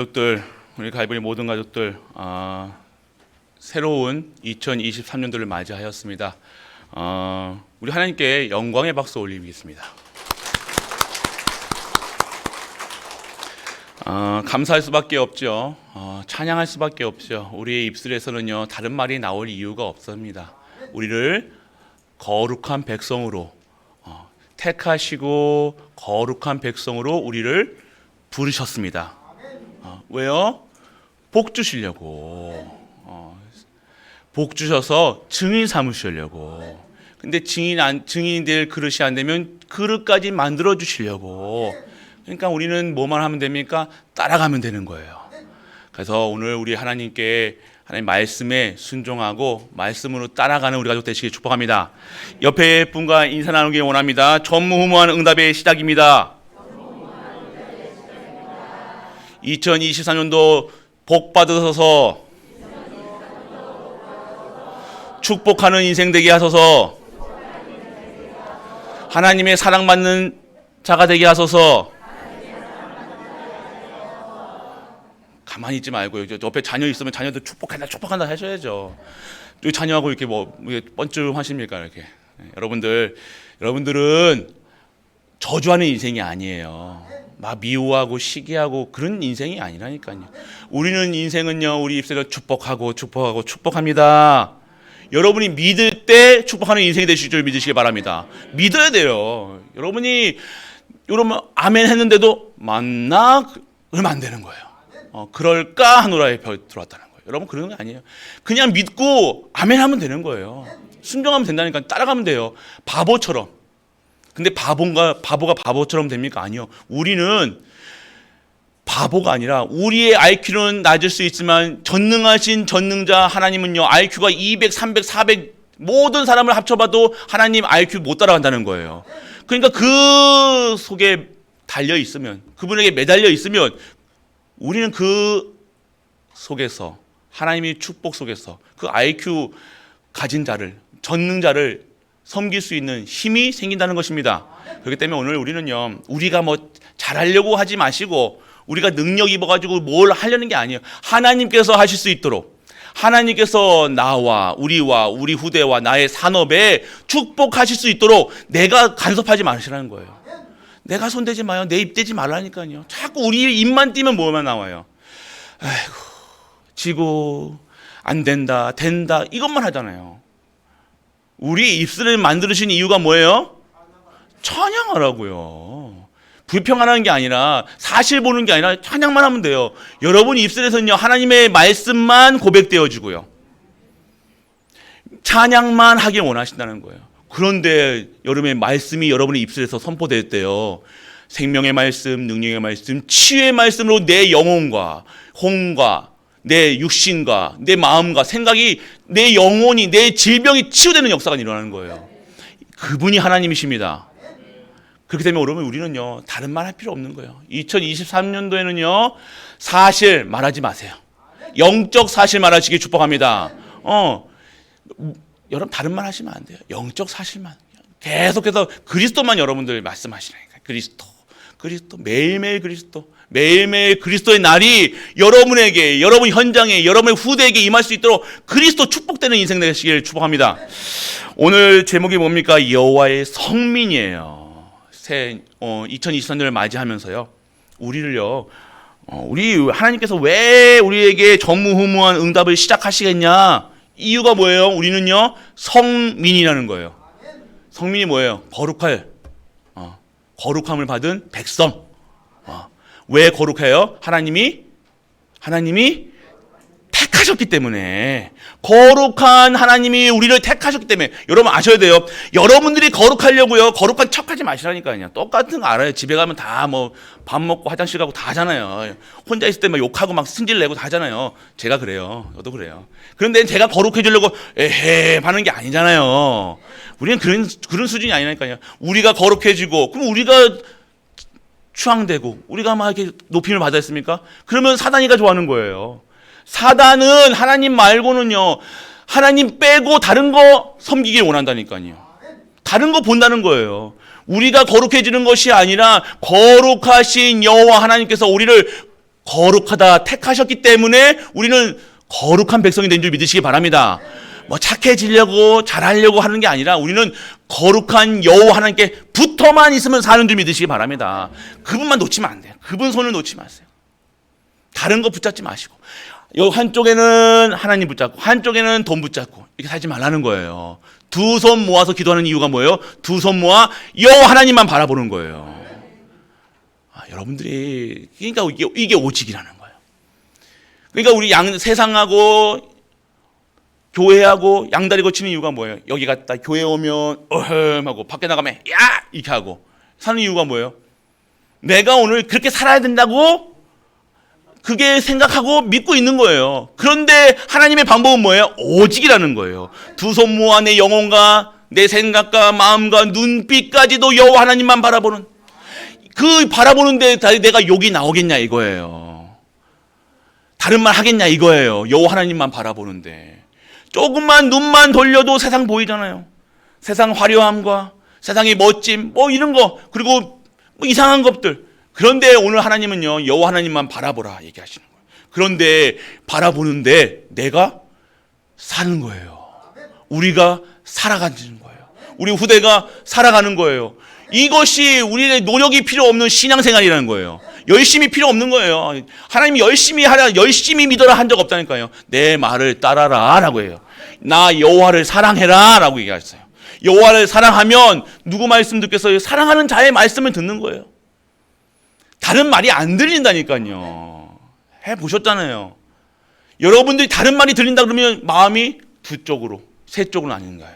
가족들, 우리 가이브의 모든 가족들, 새로운 2023년도를 맞이하였습니다. 우리 하나님께 영광의 박수 올리겠습니다. 감사할 수밖에 없죠. 찬양할 수밖에 없죠. 우리의 입술에서는요 다른 말이 나올 이유가 없습니다. 우리를 거룩한 백성으로 택하시고 거룩한 백성으로 우리를 부르셨습니다. 왜요? 복 주시려고, 복 주셔서 증인 삼으시려고. 근데 증인이 될 그릇이 안 되면 그릇까지 만들어 주시려고. 그러니까 우리는 뭐만 하면 됩니까? 따라가면 되는 거예요. 그래서 오늘 우리 하나님께 하나님 말씀에 순종하고 말씀으로 따라가는 우리 가족 되시길 축복합니다. 옆에 분과 인사 나누기 원합니다. 전무후무한 응답의 시작입니다. 2023년도 복 받으셔서 축복하는 인생 되게 하소서. 하나님의 사랑받는 자가 되게 하소서. 가만히 있지 말고요. 옆에 자녀 있으면 자녀들 축복한다 하셔야죠. 또 자녀하고 이렇게 뻔뻔하십니까 이렇게. 여러분들은 저주하는 인생이 아니에요. 막 미워하고 시기하고 그런 인생이 아니라니까요. 우리는 인생은요 우리 입술을 축복합니다. 여러분이 믿을 때 축복하는 인생이 되실 줄 믿으시기 바랍니다. 믿어야 돼요. 여러분 아멘 했는데도 맞나? 그러면 안 되는 거예요. 그럴까 하노라에 들어왔다는 거예요. 여러분 그런 게 아니에요. 그냥 믿고 아멘 하면 되는 거예요. 순종하면 된다니까. 따라가면 돼요. 바보처럼. 근데 바보가 바보처럼 됩니까? 아니요. 우리는 바보가 아니라 우리의 IQ는 낮을 수 있지만 전능하신 전능자 하나님은요 IQ가 200, 300, 400 모든 사람을 합쳐봐도 하나님 IQ 못 따라간다는 거예요. 그러니까 그 속에 달려 있으면, 그분에게 매달려 있으면 우리는 그 속에서 하나님의 축복 속에서 그 IQ 가진 자를, 전능자를 섬길 수 있는 힘이 생긴다는 것입니다. 그렇기 때문에 오늘 우리는요 우리가 잘하려고 하지 마시고 우리가 능력 입어가지고 뭘 하려는 게 아니에요. 하나님께서 하실 수 있도록, 하나님께서 나와 우리 후대와 나의 산업에 축복하실 수 있도록 내가 간섭하지 마시라는 거예요. 내가 손대지 마요. 내 입 대지 말라니까요. 자꾸 우리 입만 띄면 뭐만 나와요. 아이고, 지고 안 된다 이것만 하잖아요. 우리 입술을 만드신 이유가 뭐예요? 찬양하라고요. 불평하는 게 아니라, 사실 보는 게 아니라 찬양만 하면 돼요. 여러분 입술에서는요 하나님의 말씀만 고백되어지고요 찬양만 하길 원하신다는 거예요. 그런데 여러분의 말씀이 여러분의 입술에서 선포될 때요 생명의 말씀, 능력의 말씀, 치유의 말씀으로 내 영혼과 혼과 내 육신과 내 마음과 생각이, 내 영혼이, 내 질병이 치유되는 역사가 일어나는 거예요. 그분이 하나님이십니다. 그렇기 때문에 여러분 우리는요 다른 말 할 필요 없는 거예요. 2023년도에는요 사실 말하지 마세요. 영적 사실 말하시길 축복합니다. 여러분 다른 말 하시면 안 돼요. 영적 사실만 계속해서 그리스도만 여러분들 말씀하시라니까. 그리스도 매일매일 그리스도의 날이 여러분에게, 여러분 현장에, 여러분의 후대에게 임할 수 있도록 그리스도 축복되는 인생 되시길 축복합니다. 오늘 제목이 뭡니까? 여호와의 성민이에요. 2023년을 맞이하면서요 우리를요 우리 하나님께서 왜 우리에게 전무후무한 응답을 시작하시겠냐? 이유가 뭐예요? 우리는요 성민이라는 거예요. 성민이 뭐예요? 거룩함을 받은 백성. 왜 거룩해요? 하나님이 택하셨기 때문에. 거룩한 하나님이 우리를 택하셨기 때문에. 여러분 아셔야 돼요. 여러분들이 거룩하려고요 거룩한 척하지 마시라니까요. 똑같은 거 알아요. 집에 가면 다 밥 먹고 화장실 가고 다 하잖아요. 혼자 있을 때 욕하고 막 승질 내고 다 하잖아요. 제가 그래요. 저도 그래요. 그런데 제가 거룩해지려고 하는 게 아니잖아요. 우리는 그런 수준이 아니라니까요. 우리가 거룩해지고, 그럼 우리가 추앙되고 우리가 막 이렇게 높임을 받았습니까? 그러면 사단이가 좋아하는 거예요. 사단은 하나님 말고는요 하나님 빼고 다른 거 섬기길 원한다니까요. 다른 거 본다는 거예요. 우리가 거룩해지는 것이 아니라 거룩하신 여호와 하나님께서 우리를 거룩하다 택하셨기 때문에 우리는 거룩한 백성이 된 줄 믿으시기 바랍니다. 뭐 착해지려고 잘하려고 하는 게 아니라 우리는 거룩한 여호와 하나님께 붙어만 있으면 사는 줄 믿으시기 바랍니다. 그분만 놓치면 안 돼요. 그분 손을 놓지 마세요. 다른 거 붙잡지 마시고, 여기 한쪽에는 하나님 붙잡고 한쪽에는 돈 붙잡고 이렇게 살지 말라는 거예요. 두 손 모아서 기도하는 이유가 뭐예요? 두 손 모아 여호와 하나님만 바라보는 거예요. 여러분들이, 그러니까 이게 오직이라는 거예요. 그러니까 우리 세상하고 교회하고 양다리 거치는 이유가 뭐예요? 여기 갔다 교회 오면 하고 밖에 나가면 야 이렇게 하고 사는 이유가 뭐예요? 내가 오늘 그렇게 살아야 된다고 그게 생각하고 믿고 있는 거예요. 그런데 하나님의 방법은 뭐예요? 오직이라는 거예요. 두 손 모아 내 영혼과 내 생각과 마음과 눈빛까지도 여호와 하나님만 바라보는, 그 바라보는데 내가 욕이 나오겠냐 이거예요. 다른 말 하겠냐 이거예요. 여호와 하나님만 바라보는데 조금만 눈만 돌려도 세상 보이잖아요. 세상 화려함과 세상의 멋짐 뭐 이런 거, 그리고 뭐 이상한 것들. 그런데 오늘 하나님은요, 여호와 하나님만 바라보라 얘기하시는 거예요. 그런데 바라보는데 내가 사는 거예요. 우리가 살아가는 거예요. 우리 후대가 살아가는 거예요. 이것이 우리의 노력이 필요 없는 신앙생활이라는 거예요. 열심히 필요 없는 거예요. 하나님이 열심히 하라, 열심히 믿어라 한 적 없다니까요. 내 말을 따라라 라고 해요. 나 여호와를 사랑해라 라고 얘기하셨어요. 여호와를 사랑하면 누구 말씀 듣겠어요? 사랑하는 자의 말씀을 듣는 거예요. 다른 말이 안 들린다니까요. 해보셨잖아요. 여러분들이 다른 말이 들린다 그러면 마음이 두 쪽으로, 세 쪽으로 나뉘는 거예요.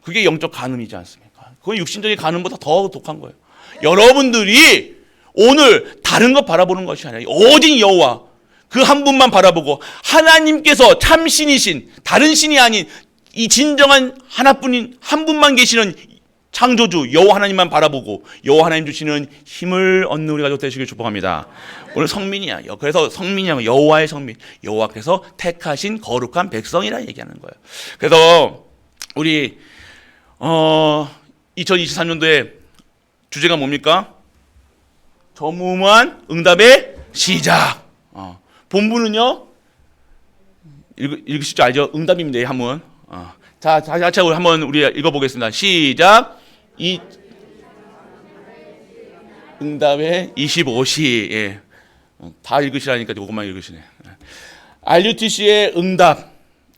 그게 영적 간음이지 않습니까? 그건 육신적인 간음보다 더 독한 거예요. 여러분들이 오늘 다른 것 바라보는 것이 아니라 오직 여호와 그 한 분만 바라보고 하나님께서 참신이신, 다른 신이 아닌 이 진정한 하나뿐인 한 분만 계시는 창조주 여호와 하나님만 바라보고 여호와 하나님 주시는 힘을 얻는 우리 가족 되시길 축복합니다. 오늘 성민이야. 그래서 성민이야, 여호와의 성민, 여호와께서 택하신 거룩한 백성이라 얘기하는 거예요. 그래서 우리 2023년도에 주제가 뭡니까? 전무후무한 응답의 시작. 본문은요, 읽으실 줄 알죠? 응답입니다. 한번. 자, 우리 한번 우리 읽어보겠습니다. 시작. 응답의 25시. 예. 다 읽으시라니까 그것만 읽으시네. RUTC의 응답.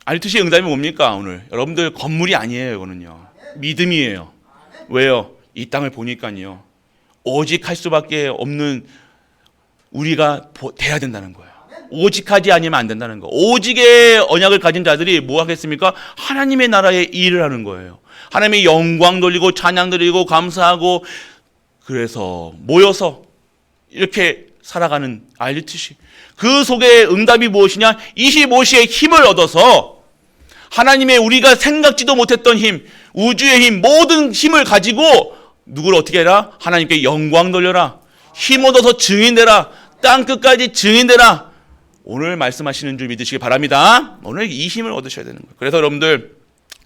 RUTC의 응답이 뭡니까? 오늘 여러분들 건물이 아니에요. 이거는요, 믿음이에요. 왜요? 이 땅을 보니까요, 오직 할 수밖에 없는 우리가 돼야 된다는 거예요. 오직하지 아니면 안 된다는 거. 오직의 언약을 가진 자들이 뭐 하겠습니까? 하나님의 나라의 일을 하는 거예요. 하나님의 영광 돌리고 찬양 드리고 감사하고, 그래서 모여서 이렇게 살아가는 RUTC. 그 속에 응답이 무엇이냐? 25시의 힘을 얻어서 하나님의 우리가 생각지도 못했던 힘, 우주의 힘, 모든 힘을 가지고 누구를 어떻게 해라? 하나님께 영광 돌려라. 힘 얻어서 증인되라. 땅 끝까지 증인되라. 오늘 말씀하시는 줄 믿으시기 바랍니다. 오늘 이 힘을 얻으셔야 되는 거예요. 그래서 여러분들,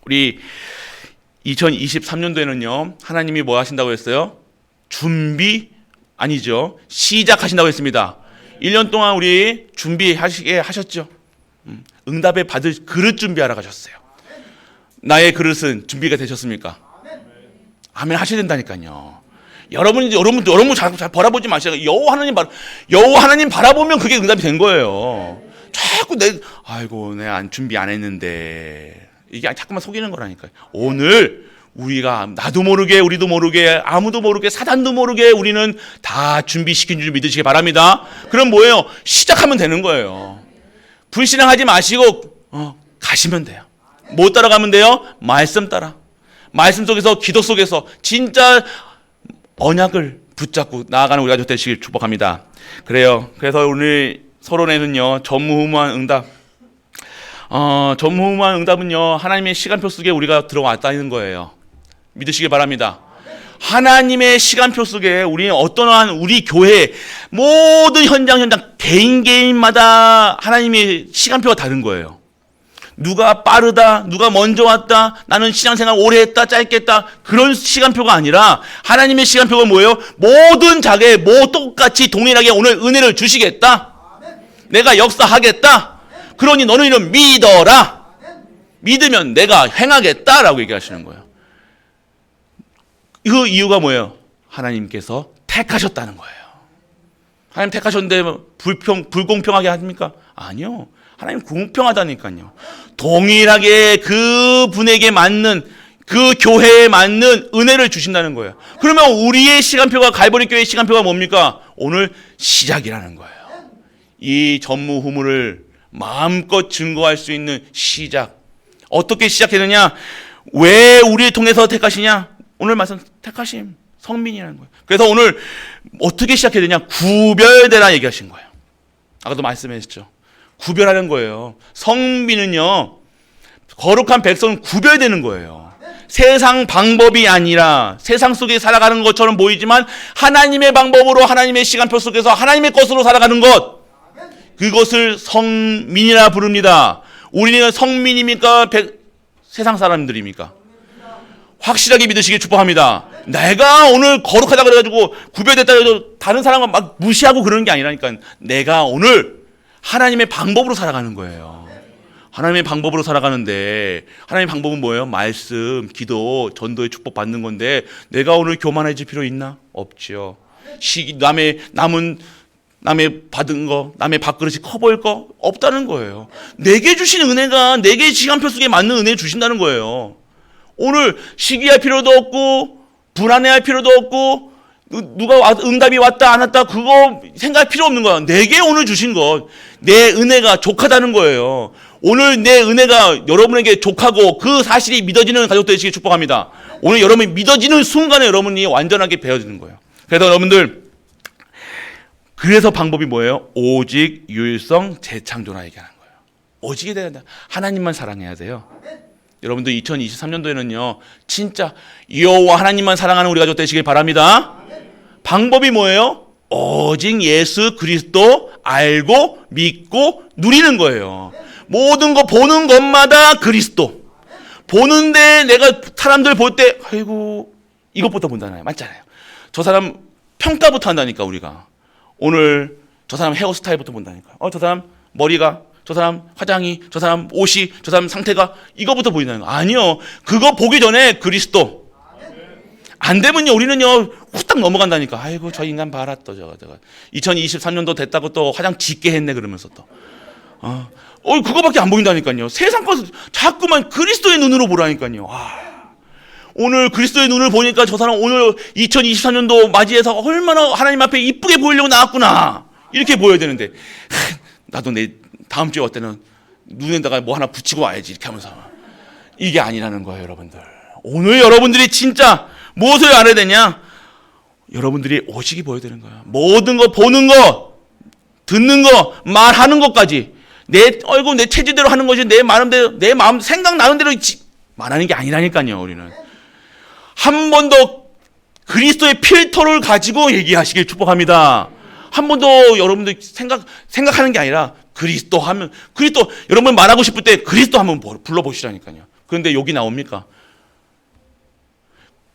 우리 2023년도에는요, 하나님이 뭐 하신다고 했어요? 준비 아니죠. 시작하신다고 했습니다. 1년 동안 우리 준비하시게 하셨죠. 응답에 받을 그릇 준비하러 가셨어요. 나의 그릇은 준비가 되셨습니까? 아멘 하셔야 된다니까요. 여러분 잘 바라보지 마시고 여호와 하나님 바라보면 그게 응답이 된 거예요. 자꾸 내 준비 안 했는데, 이게 자꾸만 속이는 거라니까요. 오늘 우리가 나도 모르게, 우리도 모르게, 아무도 모르게, 사단도 모르게 우리는 다 준비시킨 줄 믿으시기 바랍니다. 그럼 뭐예요? 시작하면 되는 거예요. 불신앙하지 마시고 가시면 돼요. 뭐 따라가면 돼요? 말씀 따라. 말씀 속에서, 기도 속에서 진짜 언약을 붙잡고 나아가는 우리 가족 되시길 축복합니다. 그래요. 그래서 오늘 서론에는요, 전무후무한 응답. 전무후무한 응답은요, 하나님의 시간표 속에 우리가 들어왔다는 거예요. 믿으시기 바랍니다. 하나님의 시간표 속에 어떠한 우리 교회 모든 현장 개인마다 하나님의 시간표가 다른 거예요. 누가 빠르다, 누가 먼저 왔다, 나는 신앙생활 오래 했다, 짧게 했다, 그런 시간표가 아니라 하나님의 시간표가 뭐예요? 모든 자에게 똑같이 동일하게 오늘 은혜를 주시겠다. 내가 역사하겠다. 그러니 너는 이런 믿어라. 믿으면 내가 행하겠다라고 얘기하시는 거예요. 그 이유가 뭐예요? 하나님께서 택하셨다는 거예요. 하나님 택하셨는데 불공평하게 합니까? 아니요. 하나님 공평하다니까요. 동일하게 그 분에게 맞는, 그 교회에 맞는 은혜를 주신다는 거예요. 그러면 우리의 시간표가, 갈보리 교회의 시간표가 뭡니까? 오늘 시작이라는 거예요. 이 전무후무를 마음껏 증거할 수 있는 시작. 어떻게 시작했느냐? 왜 우리를 통해서 택하시냐? 오늘 말씀 택하심, 성민이라는 거예요. 그래서 오늘 어떻게 시작해야 되냐? 구별되라 얘기하신 거예요. 아까도 말씀하셨죠. 구별하는 거예요. 성민은요, 거룩한 백성은 구별되는 거예요. 세상 방법이 아니라 세상 속에 살아가는 것처럼 보이지만 하나님의 방법으로, 하나님의 시간표 속에서 하나님의 것으로 살아가는 것, 그것을 성민이라 부릅니다. 우리는 성민입니까? 세상 사람들입니까? 확실하게 믿으시길 축복합니다. 내가 오늘 거룩하다 그래가지고 구별됐다 해도 다른 사람과 막 무시하고 그러는 게 아니라니까. 내가 오늘 하나님의 방법으로 살아가는 거예요. 하나님의 방법으로 살아가는데, 하나님의 방법은 뭐예요? 말씀, 기도, 전도의 축복 받는 건데, 내가 오늘 교만해질 필요 있나? 없죠. 남의 받은 거, 남의 밥그릇이 커 보일 거 없다는 거예요. 내게 주신 은혜가 내게 시간표 속에 맞는 은혜 주신다는 거예요. 오늘 시기할 필요도 없고, 불안해할 필요도 없고, 누가 응답이 왔다 안 왔다 그거 생각할 필요 없는 거야. 내게 오늘 주신 것, 내 은혜가 족하다는 거예요. 오늘 내 은혜가 여러분에게 족하고 그 사실이 믿어지는 가족 되시길 축복합니다. 오늘 여러분이 믿어지는 순간에 여러분이 완전하게 배워지는 거예요. 그래서 여러분들, 그래서 방법이 뭐예요? 오직 유일성 재창조나 얘기하는 거예요. 오직이 돼야 된다. 하나님만 사랑해야 돼요. 여러분들 2023년도에는요, 진짜 여호와 하나님만 사랑하는 우리 가족 되시길 바랍니다. 방법이 뭐예요? 오직 예수 그리스도 알고 믿고 누리는 거예요. 모든 거 보는 것마다 그리스도. 보는데 내가 사람들 볼 때 아이고 이것부터 본다나요? 맞잖아요. 저 사람 평가부터 한다니까 우리가. 오늘 저 사람 헤어스타일부터 본다니까. 저 사람 머리가, 저 사람 화장이, 저 사람 옷이, 저 사람 상태가 이거부터 보인다는 거. 아니요. 그거 보기 전에 그리스도. 안 되면요 우리는요 후딱 넘어간다니까. 아이고 저 인간 봐라 또 저거 2023년도 됐다고 또 화장 짙게 했네 그러면서 또 그거밖에 안 보인다니까요. 세상 것 자꾸만 그리스도의 눈으로 보라니까요. 오늘 그리스도의 눈을 보니까 저 사람 오늘 2023년도 맞이해서 얼마나 하나님 앞에 이쁘게 보이려고 나왔구나 이렇게 보여야 되는데, 나도 내 다음 주에 어때는 눈에다가 뭐 하나 붙이고 와야지 이렇게 하면서, 이게 아니라는 거예요. 여러분들, 오늘 여러분들이 진짜 무엇을 알아야 되냐? 여러분들이 오직이 보여야 되는 거야. 모든 거, 보는 거, 듣는 거, 말하는 것까지 내 얼굴 내 체질대로 하는 것이 내 마음대로, 내 마음 생각나는 대로 말하는 게 아니라니까요. 우리는 한 번 더 그리스도의 필터를 가지고 얘기하시길 축복합니다. 한 번 더 여러분들 생각하는 게 아니라 그리스도 하면, 그리스도 여러분 말하고 싶을 때 그리스도 한번 불러보시라니까요. 그런데 여기 나옵니까?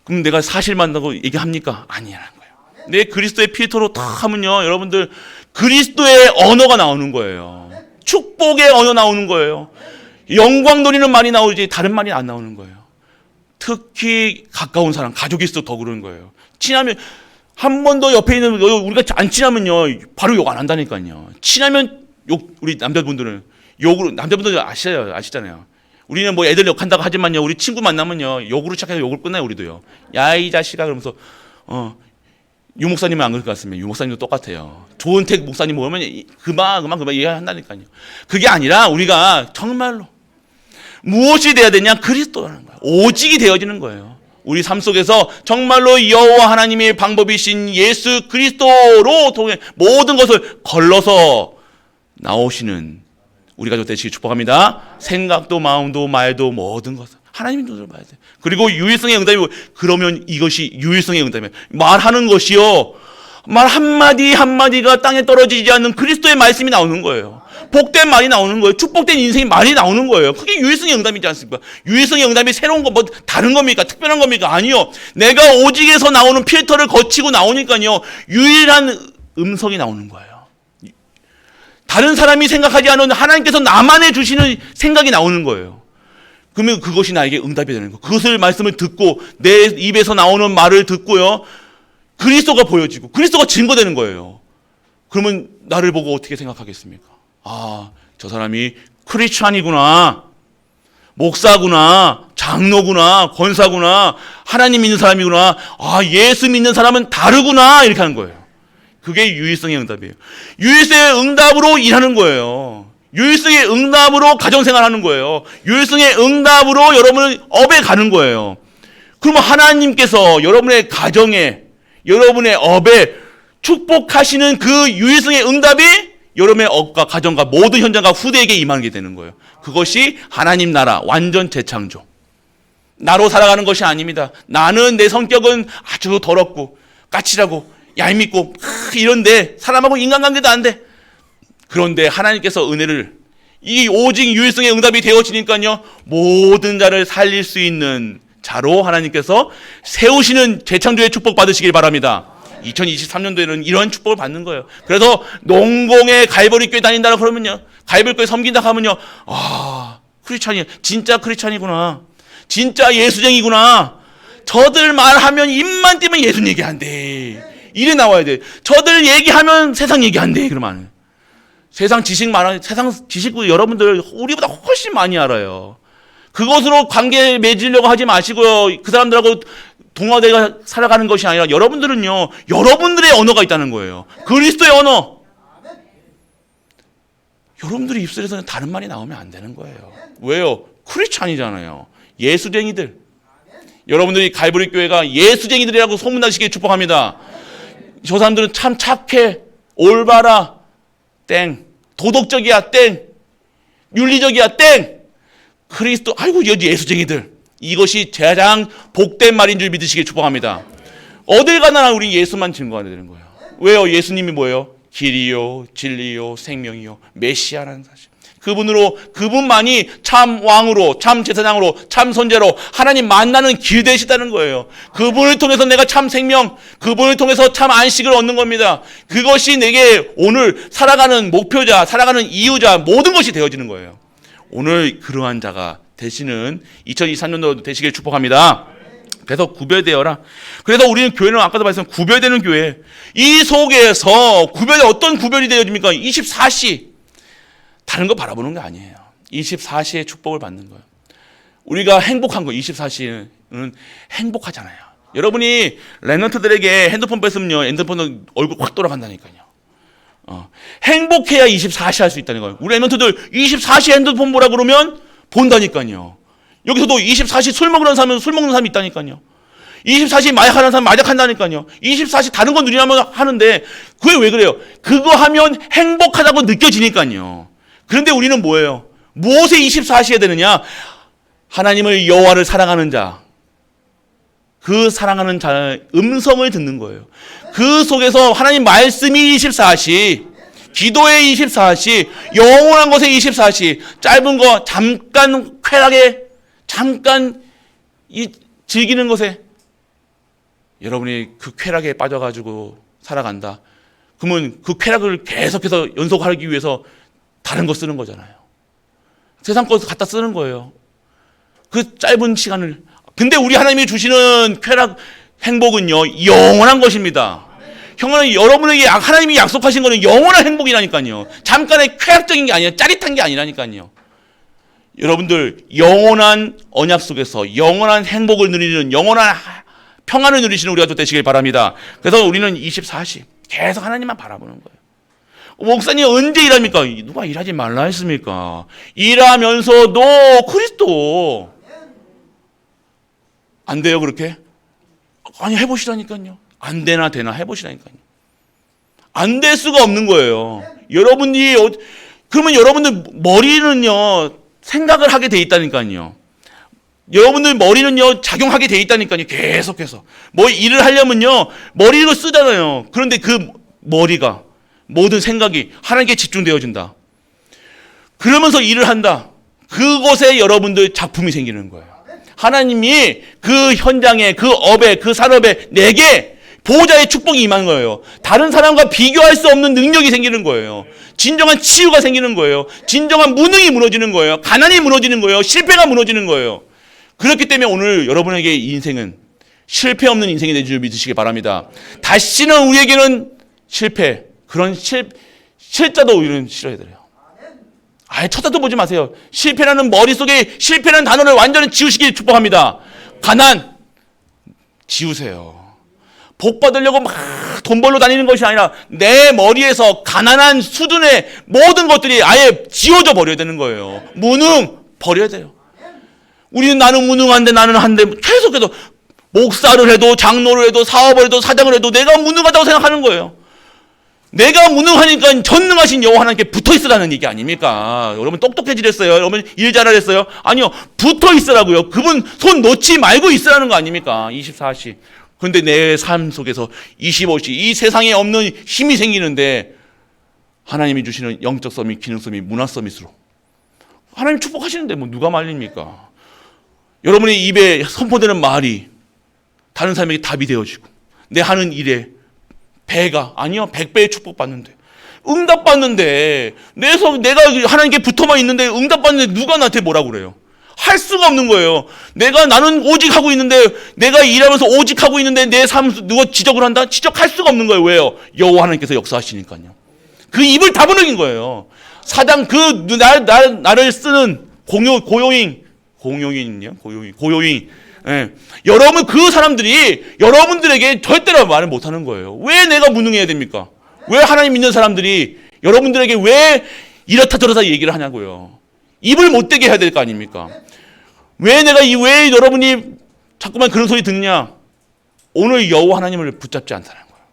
그럼 내가 사실 만나고 얘기합니까? 아니라는 거예요. 내 그리스도의 필터로 다 하면요, 여러분들 그리스도의 언어가 나오는 거예요. 축복의 언어 나오는 거예요. 영광 돌리는 말이 나오지 다른 말이 안 나오는 거예요. 특히 가까운 사람, 가족이 있어도 더 그러는 거예요. 친하면, 한 번 더 옆에 있는, 우리가 안 친하면요 바로 욕 안 한다니까요. 친하면 욕, 우리 남자분들은 욕으로, 남자분들 아시잖아요. 우리는 뭐 애들 욕한다고 하지만요, 우리 친구 만나면요 욕으로 시작해서 욕을 끝나요. 우리도요. 야 이 자식아 그러면서 유 목사님은 안 그럴 것 같습니다. 유 목사님도 똑같아요. 조은택 목사님 보면 그만 이해한다니까요. 그게 아니라 우리가 정말로 무엇이 돼야 되냐? 그리스도라는 거예요. 오직이 되어지는 거예요. 우리 삶 속에서 정말로 여호와 하나님의 방법이신 예수 그리스도로 통해 모든 것을 걸러서 나오시는 우리 가족 되시기 축복합니다. 생각도 마음도 말도 모든 것을 하나님의 눈으로 봐야 돼. 그리고 유일성의 응답이, 그러면 이것이 유일성의 응답이에요. 말하는 것이요, 말 한마디 한마디가 땅에 떨어지지 않는 그리스도의 말씀이 나오는 거예요. 복된 말이 나오는 거예요. 축복된 인생의 말이 나오는 거예요. 그게 유일성의 응답이지 않습니까? 유일성의 응답이 새로운 거, 뭐 다른 겁니까? 특별한 겁니까? 아니요. 내가 오직에서 나오는 필터를 거치고 나오니까요. 유일한 음성이 나오는 거예요. 다른 사람이 생각하지 않은 하나님께서 나만의 주시는 생각이 나오는 거예요. 그러면 그것이 나에게 응답이 되는 거예요. 그것을 말씀을 듣고 내 입에서 나오는 말을 듣고요. 그리스도가 보여지고 그리스도가 증거되는 거예요. 그러면 나를 보고 어떻게 생각하겠습니까? 아, 저 사람이 크리스찬이구나, 목사구나, 장로구나, 권사구나, 하나님 믿는 사람이구나, 아, 예수 믿는 사람은 다르구나, 이렇게 하는 거예요. 그게 유일성의 응답이에요. 유일성의 응답으로 일하는 거예요. 유일성의 응답으로 가정생활하는 거예요. 유일성의 응답으로 여러분은 업에 가는 거예요. 그러면 하나님께서 여러분의 가정에, 여러분의 업에 축복하시는 그 유일성의 응답이 여러분의 업과 가정과 모든 현장과 후대에게 임하게 되는 거예요. 그것이 하나님 나라 완전 재창조. 나로 살아가는 것이 아닙니다. 나는 내 성격은 아주 더럽고 까칠하고 얄밉고 이런데 사람하고 인간관계도 안 돼. 그런데 하나님께서 은혜를 이 오직 유일성의 응답이 되어지니까요. 모든 자를 살릴 수 있는 자로 하나님께서 세우시는 재창조의 축복 받으시길 바랍니다. 2023년도에는 이런 축복을 받는 거예요. 그래서 농공에 갈보리 교회 다닌다 그러면요. 갈보리 교회 섬긴다 하면요. 아, 크리스찬이 진짜 크리스찬이구나. 진짜 예수쟁이구나. 저들 말하면 입만 띄면 예수 얘기한대. 이래 나와야 돼. 저들 얘기하면 세상 얘기한대. 그러면 세상 지식 세상 지식도 여러분들 우리보다 훨씬 많이 알아요. 그것으로 관계 맺으려고 하지 마시고요. 그 사람들하고 동화되가 살아가는 것이 아니라 여러분들은요. 여러분들의 언어가 있다는 거예요. 그리스도의 언어. 여러분들의 입술에서는 다른 말이 나오면 안 되는 거예요. 왜요? 크리스찬이잖아요. 예수쟁이들. 여러분들이 갈보리 교회가 예수쟁이들이라고 소문나시길 축복합니다. 저 사람들은 참 착해, 올바라, 땡. 도덕적이야, 땡. 윤리적이야, 땡. 그리스도, 아이고, 예수쟁이들. 이것이 가장 복된 말인 줄 믿으시길 축복합니다. 어딜 가나 우리 예수만 증거하게 되는 거예요. 왜요? 예수님이 뭐예요? 길이요, 진리요, 생명이요, 메시아라는 사실. 그분만이 참 왕으로, 참 제사장으로, 참 선제로 하나님 만나는 길 되시다는 거예요. 그분을 통해서 내가 참 생명, 그분을 통해서 참 안식을 얻는 겁니다. 그것이 내게 오늘 살아가는 목표자, 살아가는 이유자, 모든 것이 되어지는 거예요. 오늘 그러한 자가 되시는 2023년도 되시길 축복합니다. 그래서 구별되어라. 그래서 우리는 교회는 아까도 말씀드린 구별되는 교회. 이 속에서 어떤 구별이 되어집니까? 24시. 다른 거 바라보는 게 아니에요. 24시의 축복을 받는 거예요. 우리가 행복한 거 24시는 행복하잖아요. 여러분이 랩런트들에게 핸드폰 뺐으면요. 핸드폰은 얼굴 확 돌아간다니까요. 행복해야 24시 할 수 있다는 거예요. 우리 랩런트들 24시 핸드폰 보라 그러면 본다니까요. 여기서도 24시 술 먹는 사람은 술 먹는 사람이 있다니까요. 24시 마약하는 사람 마약한다니까요. 24시 다른 거 누리면 하는데 그게 왜 그래요? 그거 하면 행복하다고 느껴지니까요. 그런데 우리는 뭐예요? 무엇에 24시 해야 되느냐? 하나님을 여호와를 사랑하는 자. 그 사랑하는 자의 음성을 듣는 거예요. 그 속에서 하나님 말씀이 24시, 기도의 24시, 영원한 것의 24시, 짧은 거 잠깐 쾌락에, 잠깐 즐기는 것에 여러분이 그 쾌락에 빠져가지고 살아간다. 그러면 그 쾌락을 계속해서 연속하기 위해서 다른 거 쓰는 거잖아요. 세상 거 갖다 쓰는 거예요. 그 짧은 시간을. 근데 우리 하나님이 주시는 쾌락, 행복은요, 영원한 것입니다. 여러분에게 하나님이 약속하신 거는 영원한 행복이라니까요. 잠깐의 쾌락적인 게 아니라 짜릿한 게 아니라니까요. 여러분들 영원한 언약 속에서 영원한 행복을 누리는 영원한 평안을 누리시는 우리가 되시길 바랍니다. 그래서 우리는 24시 계속 하나님만 바라보는 거예요. 목사님 언제 일합니까? 누가 일하지 말라 했습니까? 일하면서도 그리스도. 안 돼요 그렇게? 아니 해보시라니까요. 안 되나 해보시라니까요. 안 될 수가 없는 거예요. 여러분이 그러면 여러분들 머리는요 생각을 하게 돼 있다니까요. 여러분들 머리는요, 작용하게 돼 있다니까요. 계속해서. 뭐 일을 하려면요, 머리로 쓰잖아요. 그런데 그 머리가, 모든 생각이 하나님께 집중되어진다. 그러면서 일을 한다. 그곳에 여러분들 작품이 생기는 거예요. 하나님이 그 현장에, 그 업에, 그 산업에 내게 보호자의 축복이 임한 거예요. 다른 사람과 비교할 수 없는 능력이 생기는 거예요. 진정한 치유가 생기는 거예요. 진정한 무능이 무너지는 거예요. 가난이 무너지는 거예요. 실패가 무너지는 거예요. 그렇기 때문에 오늘 여러분에게 이 인생은 실패 없는 인생이 될 줄 믿으시기 바랍니다. 다시는 우리에게는 실패, 그런 실자도 우리는 싫어야 돼요. 아예 쳐다도 보지 마세요. 실패라는 머릿속에 실패라는 단어를 완전히 지우시길 축복합니다. 가난 지우세요. 복 받으려고 막 돈 벌러 다니는 것이 아니라 내 머리에서 가난한 수준의 모든 것들이 아예 지워져 버려야 되는 거예요. 무능 버려야 돼요. 우리는 나는 무능한데 나는 한데 계속해서 목사를 해도 장로를 해도 사업을 해도 사장을 해도 내가 무능하다고 생각하는 거예요. 내가 무능하니까 전능하신 여호와 하나님께 붙어 있으라는 얘기 아닙니까? 여러분 똑똑해지랬어요? 여러분 일 잘하랬어요? 아니요. 붙어 있으라고요. 그분 손 놓지 말고 있으라는 거 아닙니까? 24시. 그런데 내 삶 속에서 25시 이 세상에 없는 힘이 생기는데 하나님이 주시는 영적 서밋, 기능 서밋, 문화 서밋으로 하나님 축복하시는데 뭐 누가 말립니까? 여러분의 입에 선포되는 말이 다른 사람에게 답이 되어지고 내 하는 일에 배가 아니요 100배의 축복받는데 응답받는데 내가 하나님께 붙어만 있는데 응답받는데 누가 나한테 뭐라고 그래요? 할 수가 없는 거예요. 나는 오직 하고 있는데 내가 일하면서 오직 하고 있는데 내 삶 누가 지적을 한다? 지적할 수가 없는 거예요. 왜요? 여호와 하나님께서 역사하시니까요. 그 입을 다무는 거예요. 사당 나를 쓰는 고용인이요. 예. 여러분 그 사람들이 여러분들에게 절대로 말을 못하는 거예요. 왜 내가 무능해야 됩니까? 왜 하나님 믿는 사람들이 여러분들에게 왜 이렇다 저렇다 얘기를 하냐고요. 입을 못 대게 해야 될 거 아닙니까? 왜 여러분이 자꾸만 그런 소리 듣냐? 오늘 여호와 하나님을 붙잡지 않다는 거예요.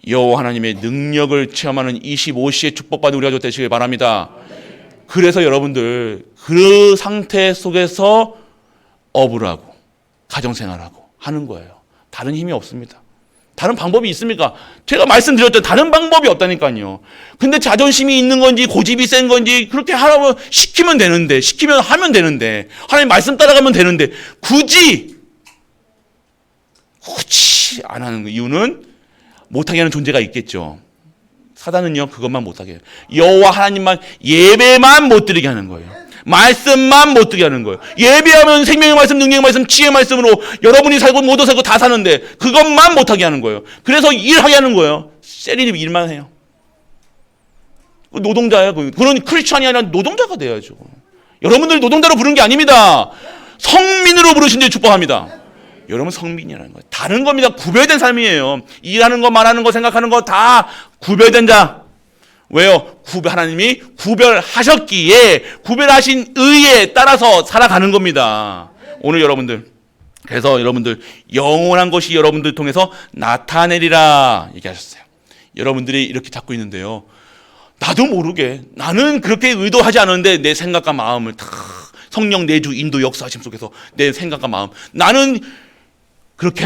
여호와 하나님의 능력을 체험하는 25시의 축복받은 우리가 되시길 바랍니다. 그래서 여러분들 그 상태 속에서 업을 하고 가정생활하고 하는 거예요. 다른 힘이 없습니다. 다른 방법이 있습니까? 제가 말씀드렸죠. 다른 방법이 없다니까요. 근데 자존심이 있는 건지 고집이 센 건지 그렇게 하라고 시키면 하면 되는데 하나님 말씀 따라가면 되는데 굳이 안 하는 이유는 못하게 하는 존재가 있겠죠. 사단은요 그것만 못하게 해요. 여호와 하나님만 예배만 못 드리게 하는 거예요. 말씀만 못 드리게 하는 거예요. 예배하면 생명의 말씀, 능력의 말씀, 지혜의 말씀으로 여러분이 살고 모두 살고 다 사는데 그것만 못하게 하는 거예요. 그래서 일하게 하는 거예요. 세리님 일만 해요. 노동자야. 그런 크리스찬이 아니라 노동자가 돼야죠. 여러분들 노동자로 부르는 게 아닙니다. 성민으로 부르신 줄 축복합니다. 여러분 성민이라는 거예요. 다른 겁니다. 구별된 삶이에요. 일하는 거 말하는 거 생각하는 거 다 구별된 자. 왜요? 하나님이 구별하셨기에 구별하신 의에 따라서 살아가는 겁니다. 오늘 그래서 여러분들 영원한 것이 여러분들 통해서 나타내리라 얘기하셨어요. 여러분들이 이렇게 잡고 있는데요. 나도 모르게 나는 그렇게 의도하지 않았는데 내 생각과 마음을 다 성령 내주 인도 역사하심 속에서 내 생각과 마음 나는 그렇게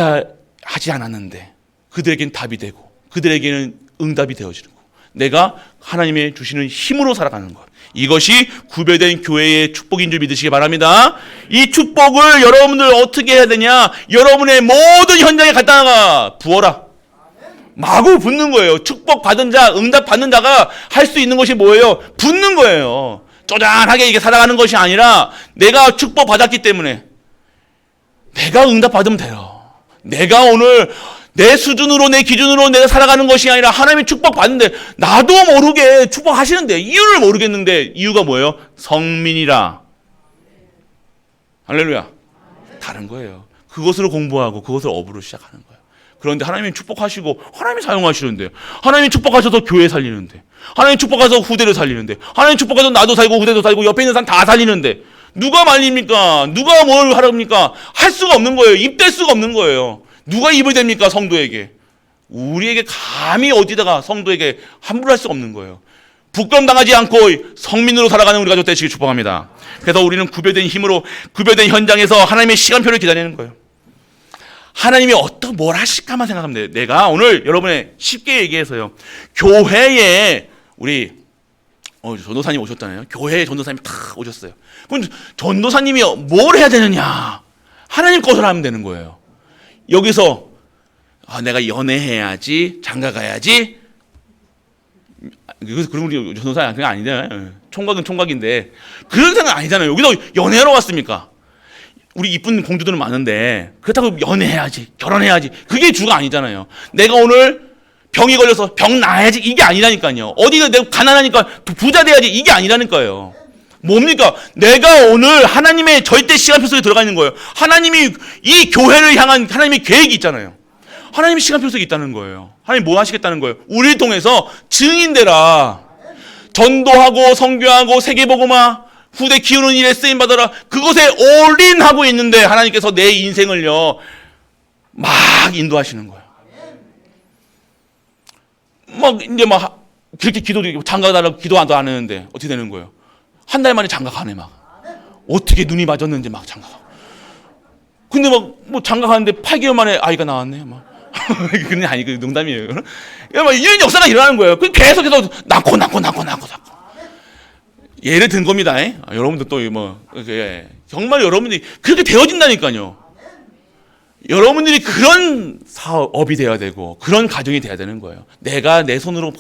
하지 않았는데 그들에게는 답이 되고 그들에게는 응답이 되어지는 거. 내가 하나님의 주시는 힘으로 살아가는 것. 이것이 구별된 교회의 축복인 줄 믿으시기 바랍니다. 이 축복을 여러분들 어떻게 해야 되냐? 여러분의 모든 현장에 갖다가 부어라. 마구 붓는 거예요. 축복 받은 자, 응답 받는 자가 할 수 있는 것이 뭐예요? 붓는 거예요. 쪼잔하게 이게 살아가는 것이 아니라 내가 축복 받았기 때문에 내가 응답 받으면 돼요. 내가 오늘 내 수준으로 내 기준으로 내가 살아가는 것이 아니라 하나님의 축복 받는데 나도 모르게 축복하시는데 이유를 모르겠는데 이유가 뭐예요? 성민이라. 할렐루야. 다른 거예요. 그것으로 공부하고 그것을 업으로 시작하는 거예요. 그런데 하나님이 축복하시고 하나님이 사용하시는데 하나님이 축복하셔서 교회 살리는데 하나님이 축복하셔서 후대를 살리는데 하나님이 축복하셔서 나도 살고 후대도 살고 옆에 있는 사람 다 살리는데 누가 말립니까? 누가 뭘 하랍니까? 할 수가 없는 거예요. 입댈 수가 없는 거예요. 누가 입을 댑니까? 성도에게. 우리에게 감히 어디다가 성도에게 함부로 할 수가 없는 거예요. 부끄럼당하지 않고 성민으로 살아가는 우리 가족 되시길 축복합니다. 그래서 우리는 구별된 힘으로 구별된 현장에서 하나님의 시간표를 기다리는 거예요. 하나님이 뭘 하실까만 생각하면 돼요. 내가 오늘 여러분의 쉽게 얘기해서요. 교회에 우리 전도사님 오셨잖아요. 교회에 전도사님이 다 오셨어요. 그럼 전도사님이 뭘 해야 되느냐? 하나님 것을 하면 되는 거예요. 여기서 내가 연애해야지, 장가 가야지. 그럼 우리 전도사님 그냥 아니잖아요. 총각은 총각인데 그런 생각 아니잖아요. 여기서 연애하러 왔습니까? 우리 이쁜 공주들은 많은데 그렇다고 연애해야지, 결혼해야지 그게 주가 아니잖아요. 내가 오늘 병이 걸려서 병 나아야지 이게 아니라니까요. 어디가 내가 가난하니까 부자 돼야지 이게 아니라니까요. 뭡니까? 내가 오늘 하나님의 절대 시간표 속에 들어가 있는 거예요. 하나님이 이 교회를 향한 하나님의 계획이 있잖아요. 하나님의 시간표 속에 있다는 거예요. 하나님 뭐 하시겠다는 거예요? 우리를 통해서 증인되라. 전도하고 선교하고 세계복음화 후대 키우는 일에 쓰임받아라. 그것에 올인하고 있는데 하나님께서 내 인생을요 막 인도하시는 거예요. 이제 그렇게 장가달라고 기도 안 하는데 어떻게 되는 거예요? 한 달 만에 장가가네 막. 어떻게 눈이 맞았는지 막 장가가. 근데 장가 가는데 8개월 만에 아이가 나왔네 막. 그게 아니고 농담이에요. 이런 역사가 일어나는 거예요. 계속해서 낳고. 예를 든 겁니다. 여러분들 또 정말 여러분들이 그렇게 되어진다니까요. 여러분들이 그런 사업이 돼야 되고 그런 가정이 돼야 되는 거예요. 내가 내 손으로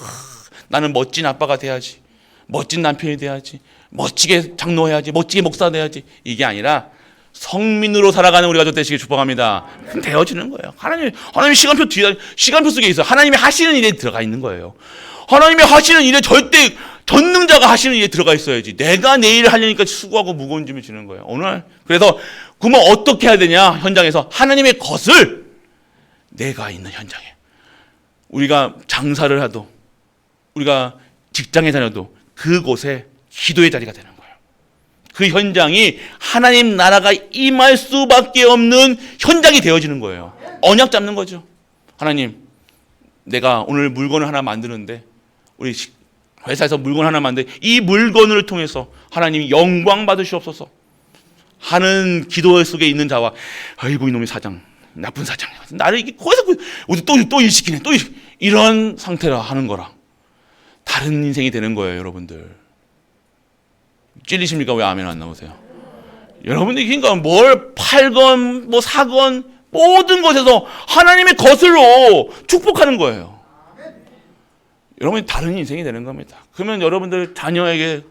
나는 멋진 아빠가 돼야지, 멋진 남편이 돼야지, 멋지게 장로해야지, 멋지게 목사 돼야지 이게 아니라 성민으로 살아가는 우리 가족 되시길 축복합니다. 그럼 되어지는 거예요. 하나님 시간표 속에 있어. 하나님이 하시는 일에 들어가 있는 거예요. 하나님이 하시는 일에 절대 전능자가 하시는 일에 들어가 있어야지. 내가 내 일을 하려니까 수고하고 무거운 짐을 지는 거예요. 오늘 그래서 그러면 어떻게 해야 되냐? 현장에서 하나님의 것을 내가 있는 현장에 우리가 장사를 하도 우리가 직장에 다녀도 그곳에 기도의 자리가 되는 거예요. 그 현장이 하나님 나라가 임할 수밖에 없는 현장이 되어지는 거예요. 언약 잡는 거죠. 하나님, 내가 오늘 물건을 하나 만드는데 우리 회사에서 물건 하나 만드는데 이 물건을 통해서 하나님이 영광 받으시옵소서 하는 기도 속에 있는 자와 아이고 이놈의 사장, 나쁜 사장, 나를 이게 거기서 또 일시키네, 이런 상태라 하는 거랑 다른 인생이 되는 거예요, 여러분들. 찔리십니까? 왜 아멘 안 나오세요? 여러분들이 그러니까 뭘 팔건 사건 모든 것에서 하나님의 것으로 축복하는 거예요. 여러분이 다른 인생이 되는 겁니다. 그러면 여러분들 자녀에게